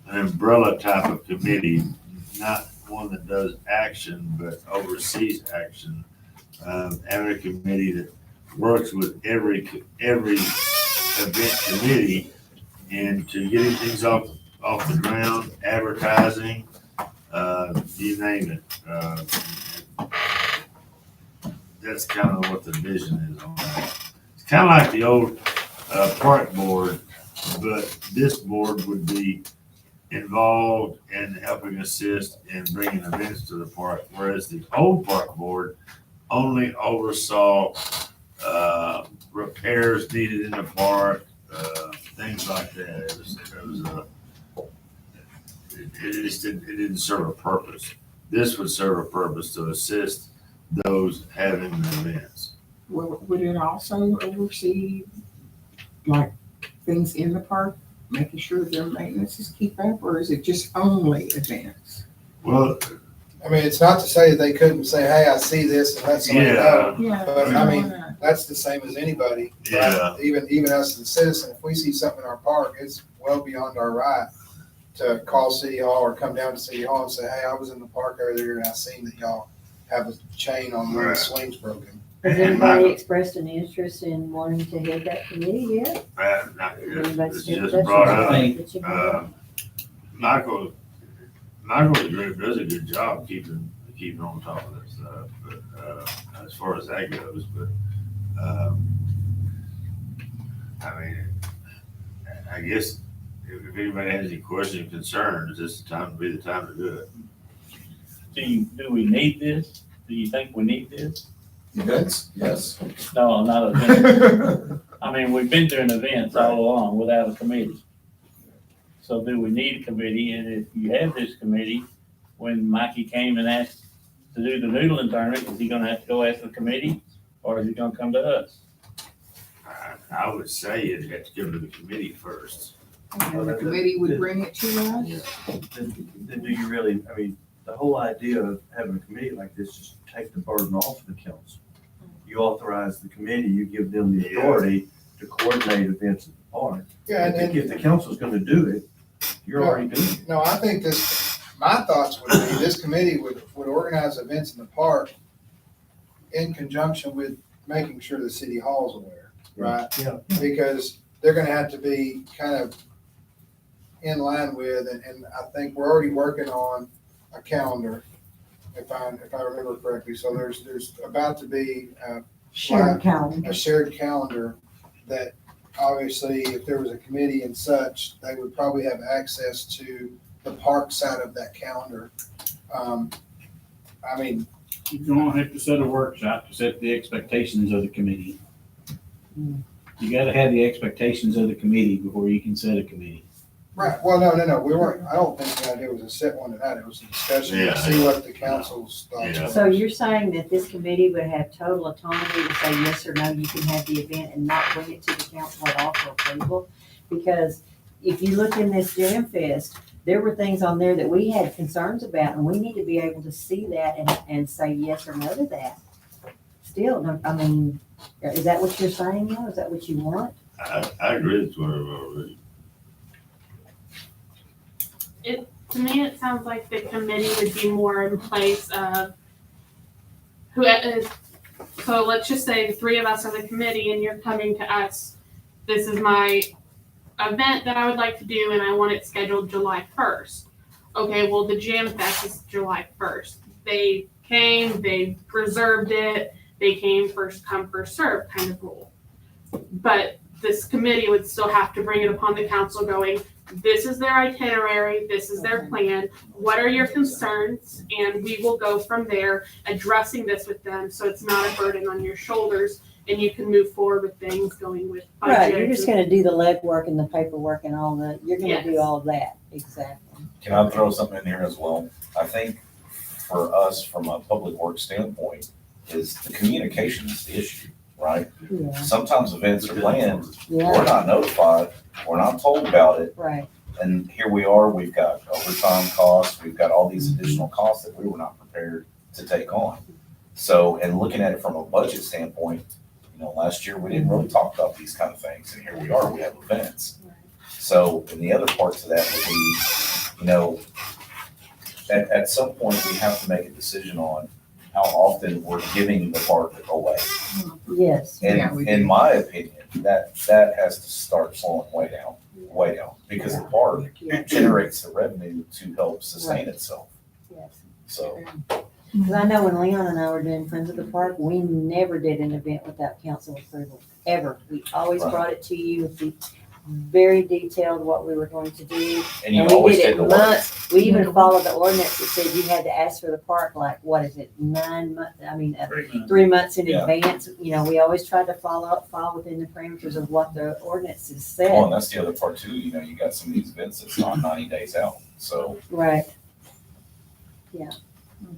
an umbrella type of committee, not one that does action, but oversees action. Having a committee that works with every event committee and to getting things off the ground, advertising, you name it. That's kind of what the vision is on that. It's kind of like the old park board, but this board would be involved in helping assist in bringing events to the park, whereas the old park board only oversaw repairs needed in the park, things like that. It didn't serve a purpose. This would serve a purpose to assist those having the events. Would it also oversee like things in the park, making sure their maintenance is keep up, or is it just only events? Well, I mean, it's not to say that they couldn't say, hey, I see this and let somebody know. Yeah. But I mean, that's the same as anybody. right? Yeah. Even us as a citizen, if we see something in our park, it's well beyond our right to call City Hall or come down to City Hall and say, hey, I was in the park earlier and I seen that y'all have a chain on one of the swings broken. Has anybody expressed an interest in wanting to head that committee yet? It's just brought up. Michael does a good job keeping on top of that stuff, but, as far as that goes, but, I mean, I guess if anybody has any questions or concerns, this is the time to be the time to do it. Do we need this? Do you think we need this? Events, yes. No, not events. I mean, we've been doing events all along without a committee. So do we need a committee? And if you have this committee, when Mikey came and asked to do the noodling tournament, is he gonna have to go ask the committee or is he gonna come to us? I would say you'd have to go to the committee first. And the committee would bring it to us? Then do you really, I mean, the whole idea of having a committee like this is to take the burden off the council. You authorize the committee, you give them the authority to coordinate events at the park. Yeah, If the council's gonna do it, you're already doing it. No, I think my thoughts would be this committee would organize events in the park in conjunction with making sure the city hall's aware, right? Yeah. Because they're gonna have to be kind of in line with, and I think we're already working on a calendar, if I remember correctly. So there's about to be Shared calendar. a shared calendar that obviously, if there was a committee and such, they would probably have access to the park side of that calendar. I mean, You're gonna have to set a workshop to set the expectations of the committee. You gotta have the expectations of the committee before you can set a committee. right, well, no, we weren't, I don't think the idea was to set one tonight, it was a discussion Yeah. to see what the council's thoughts were. So you're saying that this committee would have total autonomy to say yes or no, you can have the event and not bring it to the council at all for approval? Because if you look in this Jam Fest, there were things on there that we had concerns about, and we need to be able to see that and say yes or no to that. Still, no, I mean, is that what you're saying now? Is that what you want? I agree with what I've already. To me, it sounds like the committee would be more in place of so let's just say the three of us are the committee and you're coming to us. This is my event that I would like to do and I want it scheduled July 1st. Okay, well, the Jam Fest is July 1st. They came, they reserved it, they came first come, first served kind of rule. But this committee would still have to bring it upon the council going, this is their itinerary, this is their plan, what are your concerns? And we will go from there, addressing this with them, so it's not a burden on your shoulders, and you can move forward with things going with budget. Right, you're just gonna do the legwork and the paperwork and all the, you're gonna do Yes. all of that, exactly. Can I throw something in here as well? I think for us, from a public works standpoint, is the communication is the issue, right? Yeah, Sometimes events are planned, we're yeah, not notified, we're not told about it, right, and here we are, we've got overtime costs, we've got all these additional costs that we were not prepared to take on. So, and looking at it from a budget standpoint, last year, we didn't really talk about these kind of things, and here we are, we have events. So, and the other parts of that would be, at some point, we have to make a decision on how often we're giving the park away. yes. Yeah, we And do. in my opinion, that has to start slowing way down, because the park generates the revenue to help sustain itself. Yes. So, Because I know when Leon and I were doing Friends of the Park, we never did an event without council approval, ever. We always Right. brought it to you with the very detailed what we were going to do. and you And we always did did it the work. months, we even followed the ordinance that said you had to ask for the park, like, what is it, 9 months, 3 months in Yeah. advance. We always tried to fall within the parameters of what the ordinances Well, said. and that's the other part too, you got some of these events that's not 90 days out. So, Right, I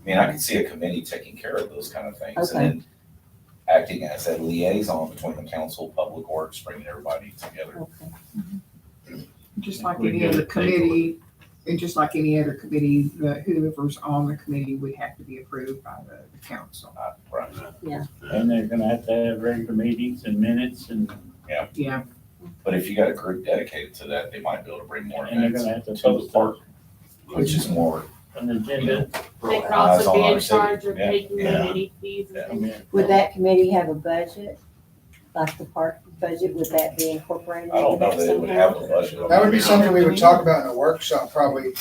mean, I can see a committee taking care of those kind of things Okay. and then acting as a liaison between the council, public works, bringing everybody together. okay. Just like any other committee, and just like any other committee, whoever's on the committee would have to be approved by the council. Right. And they're gonna have to have regular meetings and minutes and Yeah, But if you got a group dedicated to that, they might be able to bring more And they're events gonna have to to the post park, which is more, an agenda. They could eyes also on be in our city. charge of Yeah. making the Yeah. meeting fees and things. Would that committee have a budget? Like the park budget, would that be incorporated I don't into know that that it would somehow? have a budget. That would be something we would talk about in a workshop probably,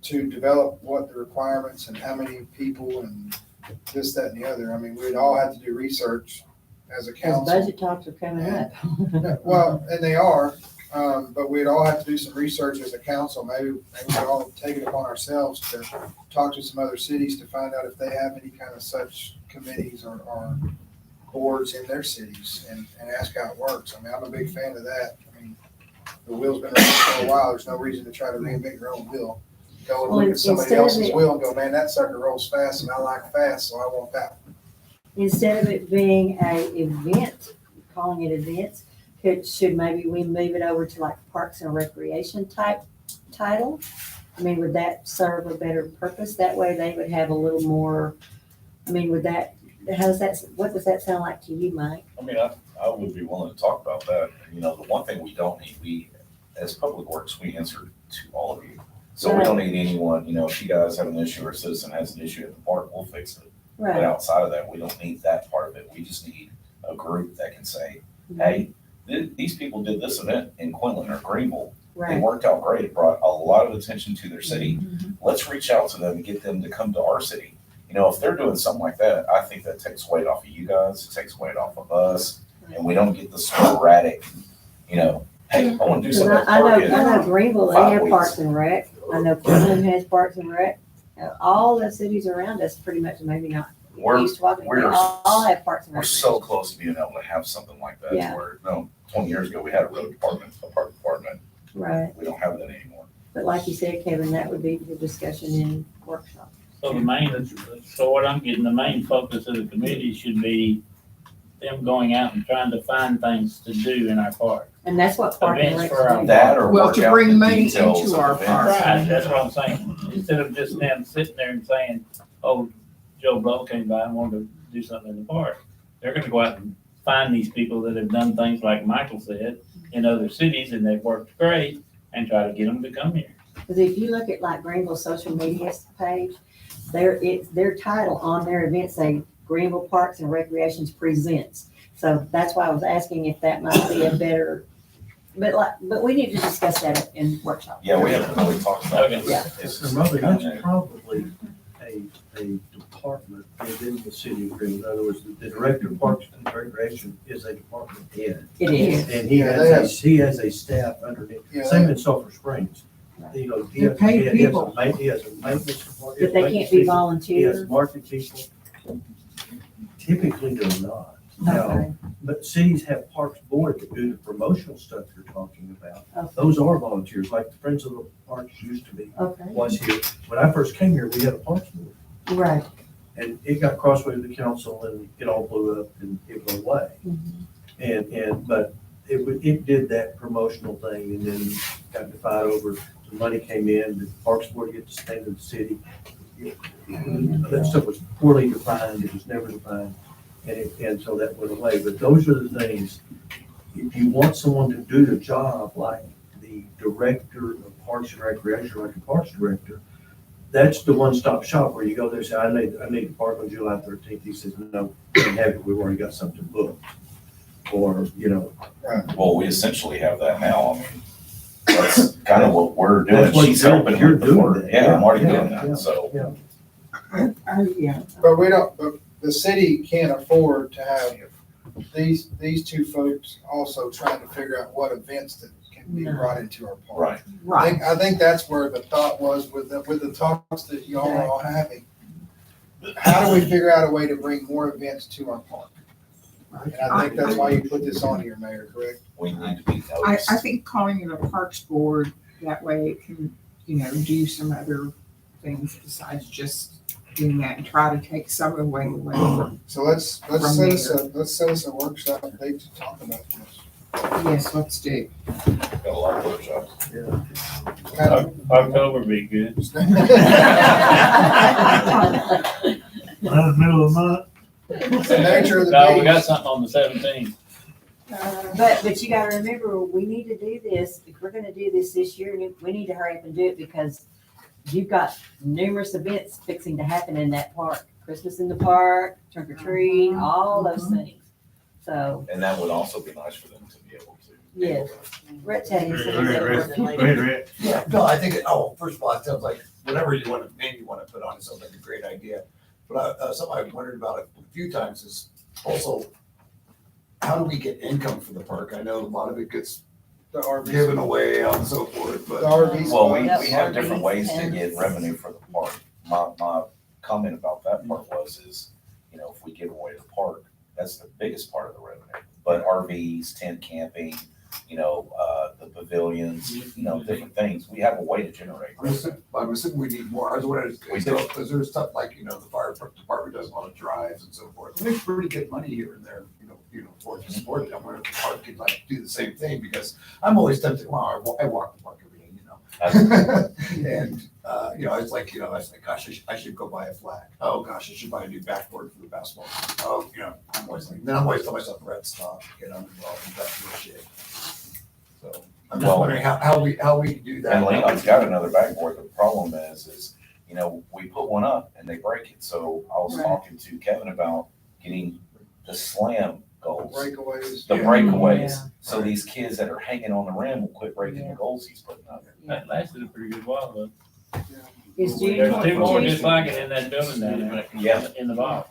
to develop what the requirements and how many people and this, that, and the other. I mean, we'd all have to do research as a Because council. budget talks are coming up. Well, and they are, but we'd all have to do some research as a council. Maybe we'd all take it upon ourselves to talk to some other cities to find out if they have any kind of such committees or boards in their cities and ask how it works. I mean, I'm a big fan of that. I mean, the wheel's been running for a while. There's no reason to try to reinvent your own wheel. Go and Well, look at somebody instead of else's it- wheel and go, man, that sucker rolls fast and I like fast, so I want that one. Instead of it being a event, calling it events, should maybe we move it over to like Parks and Recreation type title? I mean, would that serve a better purpose? That way they would have a little more, I mean, what does that sound like to you, Mike? I mean, I would be willing to talk about that. The one thing we don't need, as Public Works, we answer to all of you. So we don't need anyone, if you guys have an issue or a citizen has an issue at the park, we'll fix it. But Right, outside of that, we don't need that part of it. We just need a group that can say, hey, these people did this event in Quinlan or Greenville. It right. worked out great. It brought a lot of attention to their city. Let's reach out to them and get them to come to our city. If they're doing something like that, I think that takes weight off of you guys. It takes weight off of us. and we don't get the sporadic, you know, hey, I wanna do Cause something at I know, park in I know Greenville, they 5 have weeks. Parks and Rec. I know Cleveland has Parks and Rec. All the cities around us, pretty much, maybe not. We're- East Waukee, they we're- all have Parks and We're Rec. so close to being able to have something like that, Yeah. where, no, 20 years ago, we had a road department, a park department. Right, We don't have that anymore. but like you said, Kevin, that would be the discussion in workshop. So so what I'm getting, the main focus of the committee should be them going out and trying to find things to do in our park. And that's what Park and Events Rec. for our That or Well, work to out bring the money details into of our events. park. Right, that's what I'm saying. Instead of just them sitting there and saying, oh, Joe Blow came by and wanted to do something in the park. They're gonna go out and find these people that have done things like Michael said in other cities and they've worked great and try to get them to come here. Because if you look at like Greenville's social media page, their title on their event say Greenville Parks and Recreations Presents. So that's why I was asking if that might be a better, but we need to discuss that in workshop. Yeah, we haven't really talked about Okay. this. Yeah. It's Robert, kinda- that's probably a department within the city of Greenville. In other words, the director of Parks and Recreation is a department head. It is. And he Yeah, they has a staff underneath, Yeah, same they- in Sulphur Springs. You know, he They're has, paid he has people. he has a maintenance department. But they can't be He has volunteers. marketing people. Typically they're not. Now, Okay. but cities have parks board that do the promotional stuff you're talking about. Okay. Those are volunteers, like the Friends of the Parks used to be, Okay. was here. When I first came here, we had a parks board. Right. And it got crossway with the council and it all blew up and it went away. But it did that promotional thing and then got to fight over, the money came in, the Parks Board get to spend in the city. That stuff was poorly defined, it was never defined, and so that went away. But those are the things, if you want someone to do the job like the director of Parks and Recreation, like a parks director, that's the one-stop shop where you go there and say, I need to park on July 13th. He says, no, we don't have it, we've already got something booked. Or, you know. Well, we essentially have that now. I mean, that's kind of what we're doing. That's what She's you're- helping you're with the doing work. that. Yeah, I'm already Yeah, doing yeah, that, so. Yeah. But we don't, but the city can't afford to have these two folks also trying to figure out what events that can be brought into our park. Right. I think that's where the thought was with the talks that y'all are all having. How do we figure out a way to bring more events to our park? And I think that's why you put this on here, Mayor, correct? We need to be I noticed. think calling it a parks board, that way it can, do some other things besides just doing that and try to take some away from. So let's From set us a workshop date to talk about this. Yes, let's do. Got a lot of workshops. October be good. Middle of the month. It's the nature of the No, we got beast. something on the 17th. But you gotta remember, we need to do this, if we're gonna do this year, we need to hurry up and do it because you've got numerous events fixing to happen in that park. Christmas in the park, trunk or treat, all those things. So, And that would also be nice for them to be able to. yes. Rhett's had his. Go ahead, Rick. Yeah, no, I think, first of all, it sounds like whatever name you want to put on it sounds like a great idea. But something I've wondered about a few times is also, how do we get income for the park? I know a lot of it gets The RV. given away and so forth, The but. RV Well, we spots. have different ways to RVs, get revenue for the park. My comment about that part is, if we give away the park, that's the biggest part of the revenue. But RVs, tent camping, the pavilions, different things, we have a way to generate. I'm assuming we need more. I was wondering, We do. because there's stuff like, the fire department does a lot of drives and so forth. It makes pretty good money here and there, for it to support it. I wonder if the park could like do the same thing because I'm always tempted, well, I walk the park every day, And, it's like, I was like, gosh, I should go buy a flag. Oh, gosh, I should buy a new backboard for the basketball. Oh, I'm always like, then I'm always telling myself, Red, stop, get involved in that sort of shit. So I'm just Well, wondering how we do that. And Leon's got another backboard. The problem is, we put one up and they break it. So I was Right. talking to Kevin about getting the slam goals, Breakaways. the Yeah. breakaways. Yeah. So these kids that are hanging on the rim will quit breaking the goals he's putting up. That lasted a pretty good while, though. Is June There's two more 22nd? just like it in that building down there. Yeah. In the box.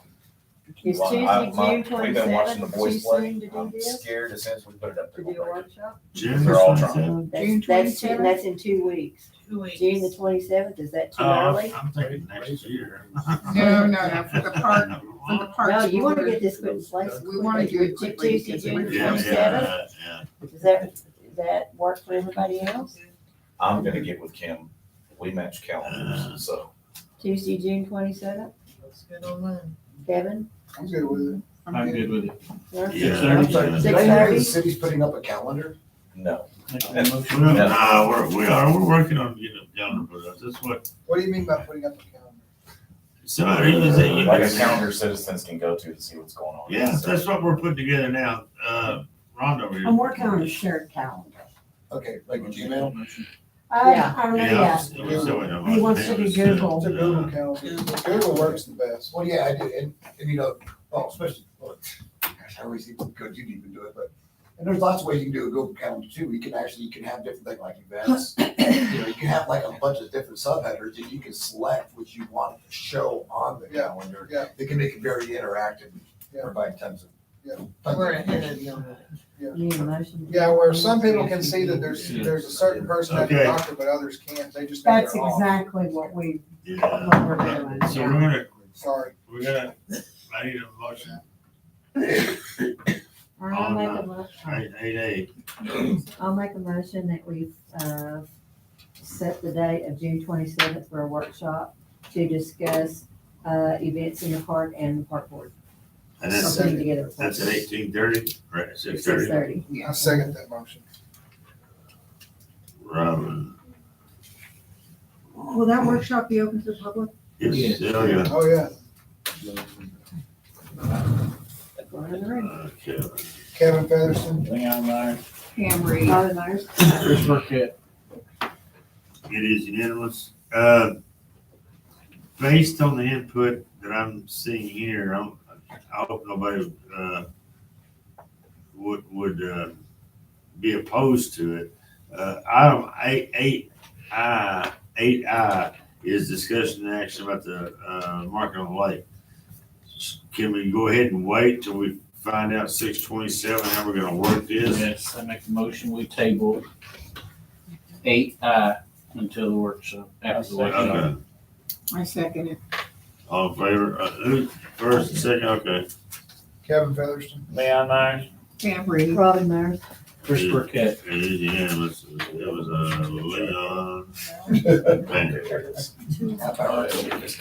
Is Well, Tuesday, I- June we've been watching the twenty-seventh, too boys play. soon to do I'm this? scared as soon as we put it up To there. do a workshop? June They're all 27th? That's, that's in 2 weeks. June the twenty-seventh, is that too early? I'm thinking next year. No, for the park, for the park. No, you wanna get this put in place. We wanna do it quickly Tuesday, because June we're- Yeah, twenty-seventh? yeah. Does that work for everybody else? I'm gonna get with Kim. We match calendars, so. Tuesday, June twenty-seventh? Looks good on mine. Kevin? I'm good with it. I'm good with it. Yeah. I'm sorry, did I hear 6:30? the city's putting up a calendar? No. We're working on getting a calendar for us. That's what, What do you mean by putting up a calendar? somebody was saying. Like a calendar citizens can go to see what's going on. Yeah, that's what we're putting together now. Rhonda over here. I'm working on a shared calendar. Okay, like a Gmail? Yeah. He wants to be Google. It's a Google calendar. Google works the best. Well, yeah, I do, and you know, well, especially, well, gosh, I always think good you even do it, but, and there's lots of ways you can do a Google calendar too. You can have different things like events. You know, you can have like a bunch of different subheaders and you can select what you want to show on the calendar. Yeah. It can make it very interactive, Yeah. provide tons of. Yeah. tons We're of ahead of information. you. Need a motion? Yeah, where some people can see that there's a certain person at the Okay. doctor, but others can't. They just know That's they're off. exactly what we, Yeah. what we're doing. So we're Sorry. I need a motion. All right, I'll make a motion. 8A. I'll make a motion that we, set the date of June twenty-seventh for a workshop to discuss, events in the park and the park board. And that's, Putting together. a that's at plan. 18:30, right, 6:30. 6:30. I second that motion. Robin. Will that workshop be open to the public? Yes, oh, yeah. Oh, yeah. Kevin. Kevin Featherston. Leon Meyer. Pam Reed. Robin Myers. Chris Burkett. It is unanimous. Based on the input that I'm seeing here, I hope nobody, would be opposed to it. Item 8I is discussion and action about the, market on the lake. Can we go ahead and wait till we find out 627 how we're gonna work this? Yes, I make a motion, we table 8I until the workshop, after the workshop. Okay, I second it. all in favor? Who, first and second, okay. Kevin Featherston. Leon Meyer. Pam Reed. Robin Myers. Chris Burkett. It is unanimous. It was, Leon.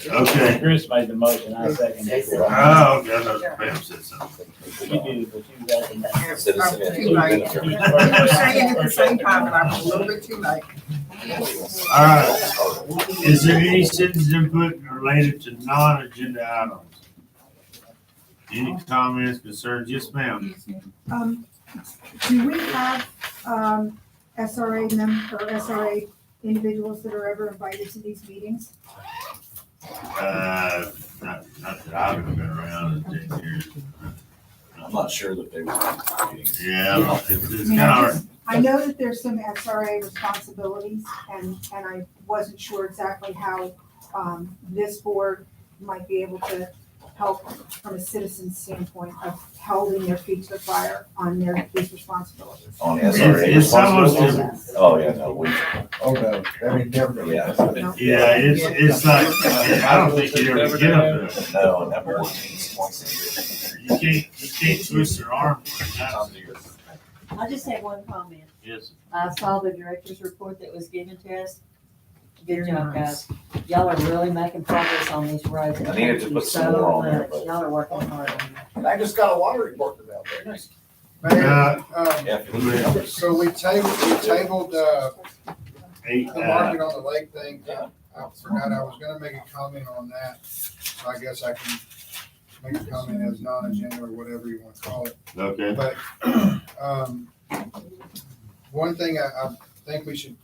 Okay. Chris made the motion, I second it. Oh, okay, I thought Pam said something. You did, but you got the. Citizen I'm too late. You were saying it at the same time, and I was a little bit too late. All right. Is there any citizens input related to non-agenda items? Any comments, concerns? Yes, ma'am. Do we have, SRA or SRA individuals that are ever invited to these meetings? Not that I've been around in 10 years. I'm not sure that they were. Yeah, it's I kind mean, of hard. I know that there's some SRA responsibilities, and I wasn't sure exactly how, this board might be able to help from a citizen standpoint of holding their feet to the fire on these responsibilities. On SRA It's almost, responsibilities? Oh, yeah, no, we, Oh, no, I mean, never. yeah. yeah, it's like, I don't think you ever get up there. No, and that board meets twice a year. You can't twist your arm. I just have one comment. Yes. I saw the director's report that was given to us. Good job, guys. Y'all are really making progress on these roads. I needed to put some more on there, but- Y'all are working hard on And I just got a water report about there. Nice. Mayor, Yeah, if you look at it. so we tabled, the 8I. market on the lake thing. I forgot I was gonna make a comment on that. So I guess I can make a comment as non-agenda or whatever you want to call it. Okay. But, one thing I think we should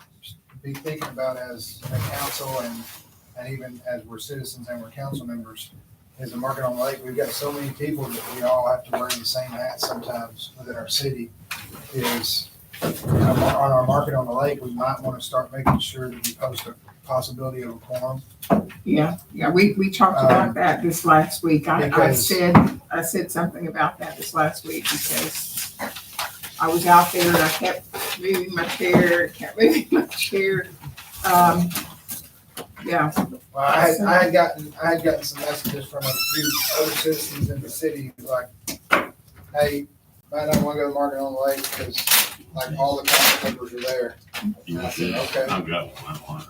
be thinking about as a council and even as we're citizens and we're council members is the market on the lake. We've got so many people that we all have to wear the same hat sometimes within our city. Is on our market on the lake, we might want to start making sure that we post possibility of a quorum. Yeah, we talked about that this last week. I because- said something about that this last week because I was out there and I kept moving my chair. Yeah. Well, I had gotten some messages from a few other citizens in the city, like, hey, I don't wanna go to Market on the Lake, because like all the council members are there. And I said, okay. I've got one.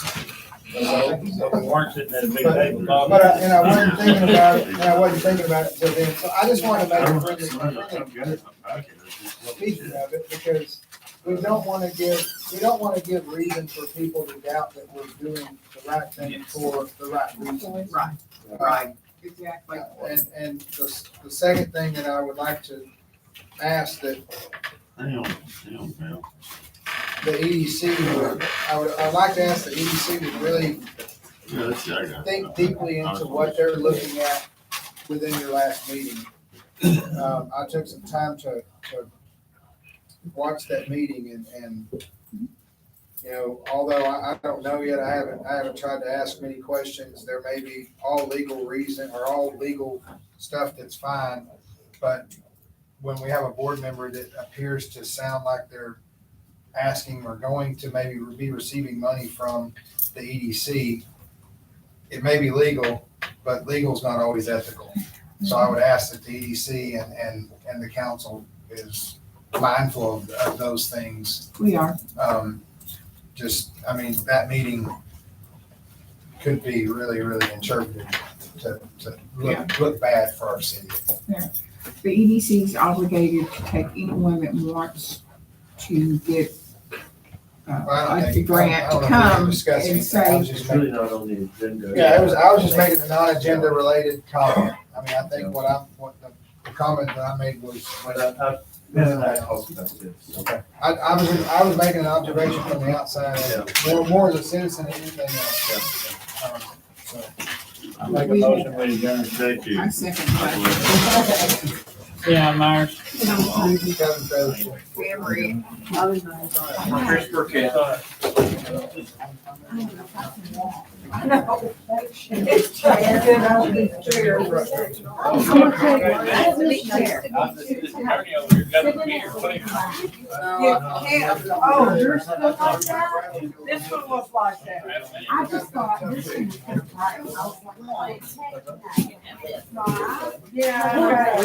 So we weren't sitting at a big table talking. But I wasn't thinking about it, until then, so I just wanted to make a friendly speaking of it, because we don't wanna give reason for people to doubt that we're doing the right thing for the right reason. Right. Exactly. And the second thing that I would like to ask that Hang on, Pam. the EDC, I'd like to ask the EDC to really Yeah, that's, I got it. think deeply into what they're looking at within your last meeting. I took some time to watch that meeting and, you know, although I don't know yet, I haven't tried to ask many questions. There may be all legal reason or all legal stuff that's fine, but when we have a board member that appears to sound like they're asking or going to maybe be receiving money from the EDC, it may be legal, but legal's not always ethical. So I would ask that the EDC and the council is mindful of those things. We are. That meeting could be really, really interpreted to look bad for our city. The EDC is obligated to take anyone that wants to get a grant to come and say. It's really not on the agenda. Yeah, I was just making a non-agenda related comment. I mean, I think the comment that I made was. Okay. I was making an observation from the outside, more as a citizen than anything else. So. I make a motion, we adjourn. Thank you. I second that. Yeah, Myers. Emery. Chris Burkett. I know. It's trying to get out of these chairs. You can't, oh, yours look like that? This one looks like that. I just thought this one was right. I was like, Yeah.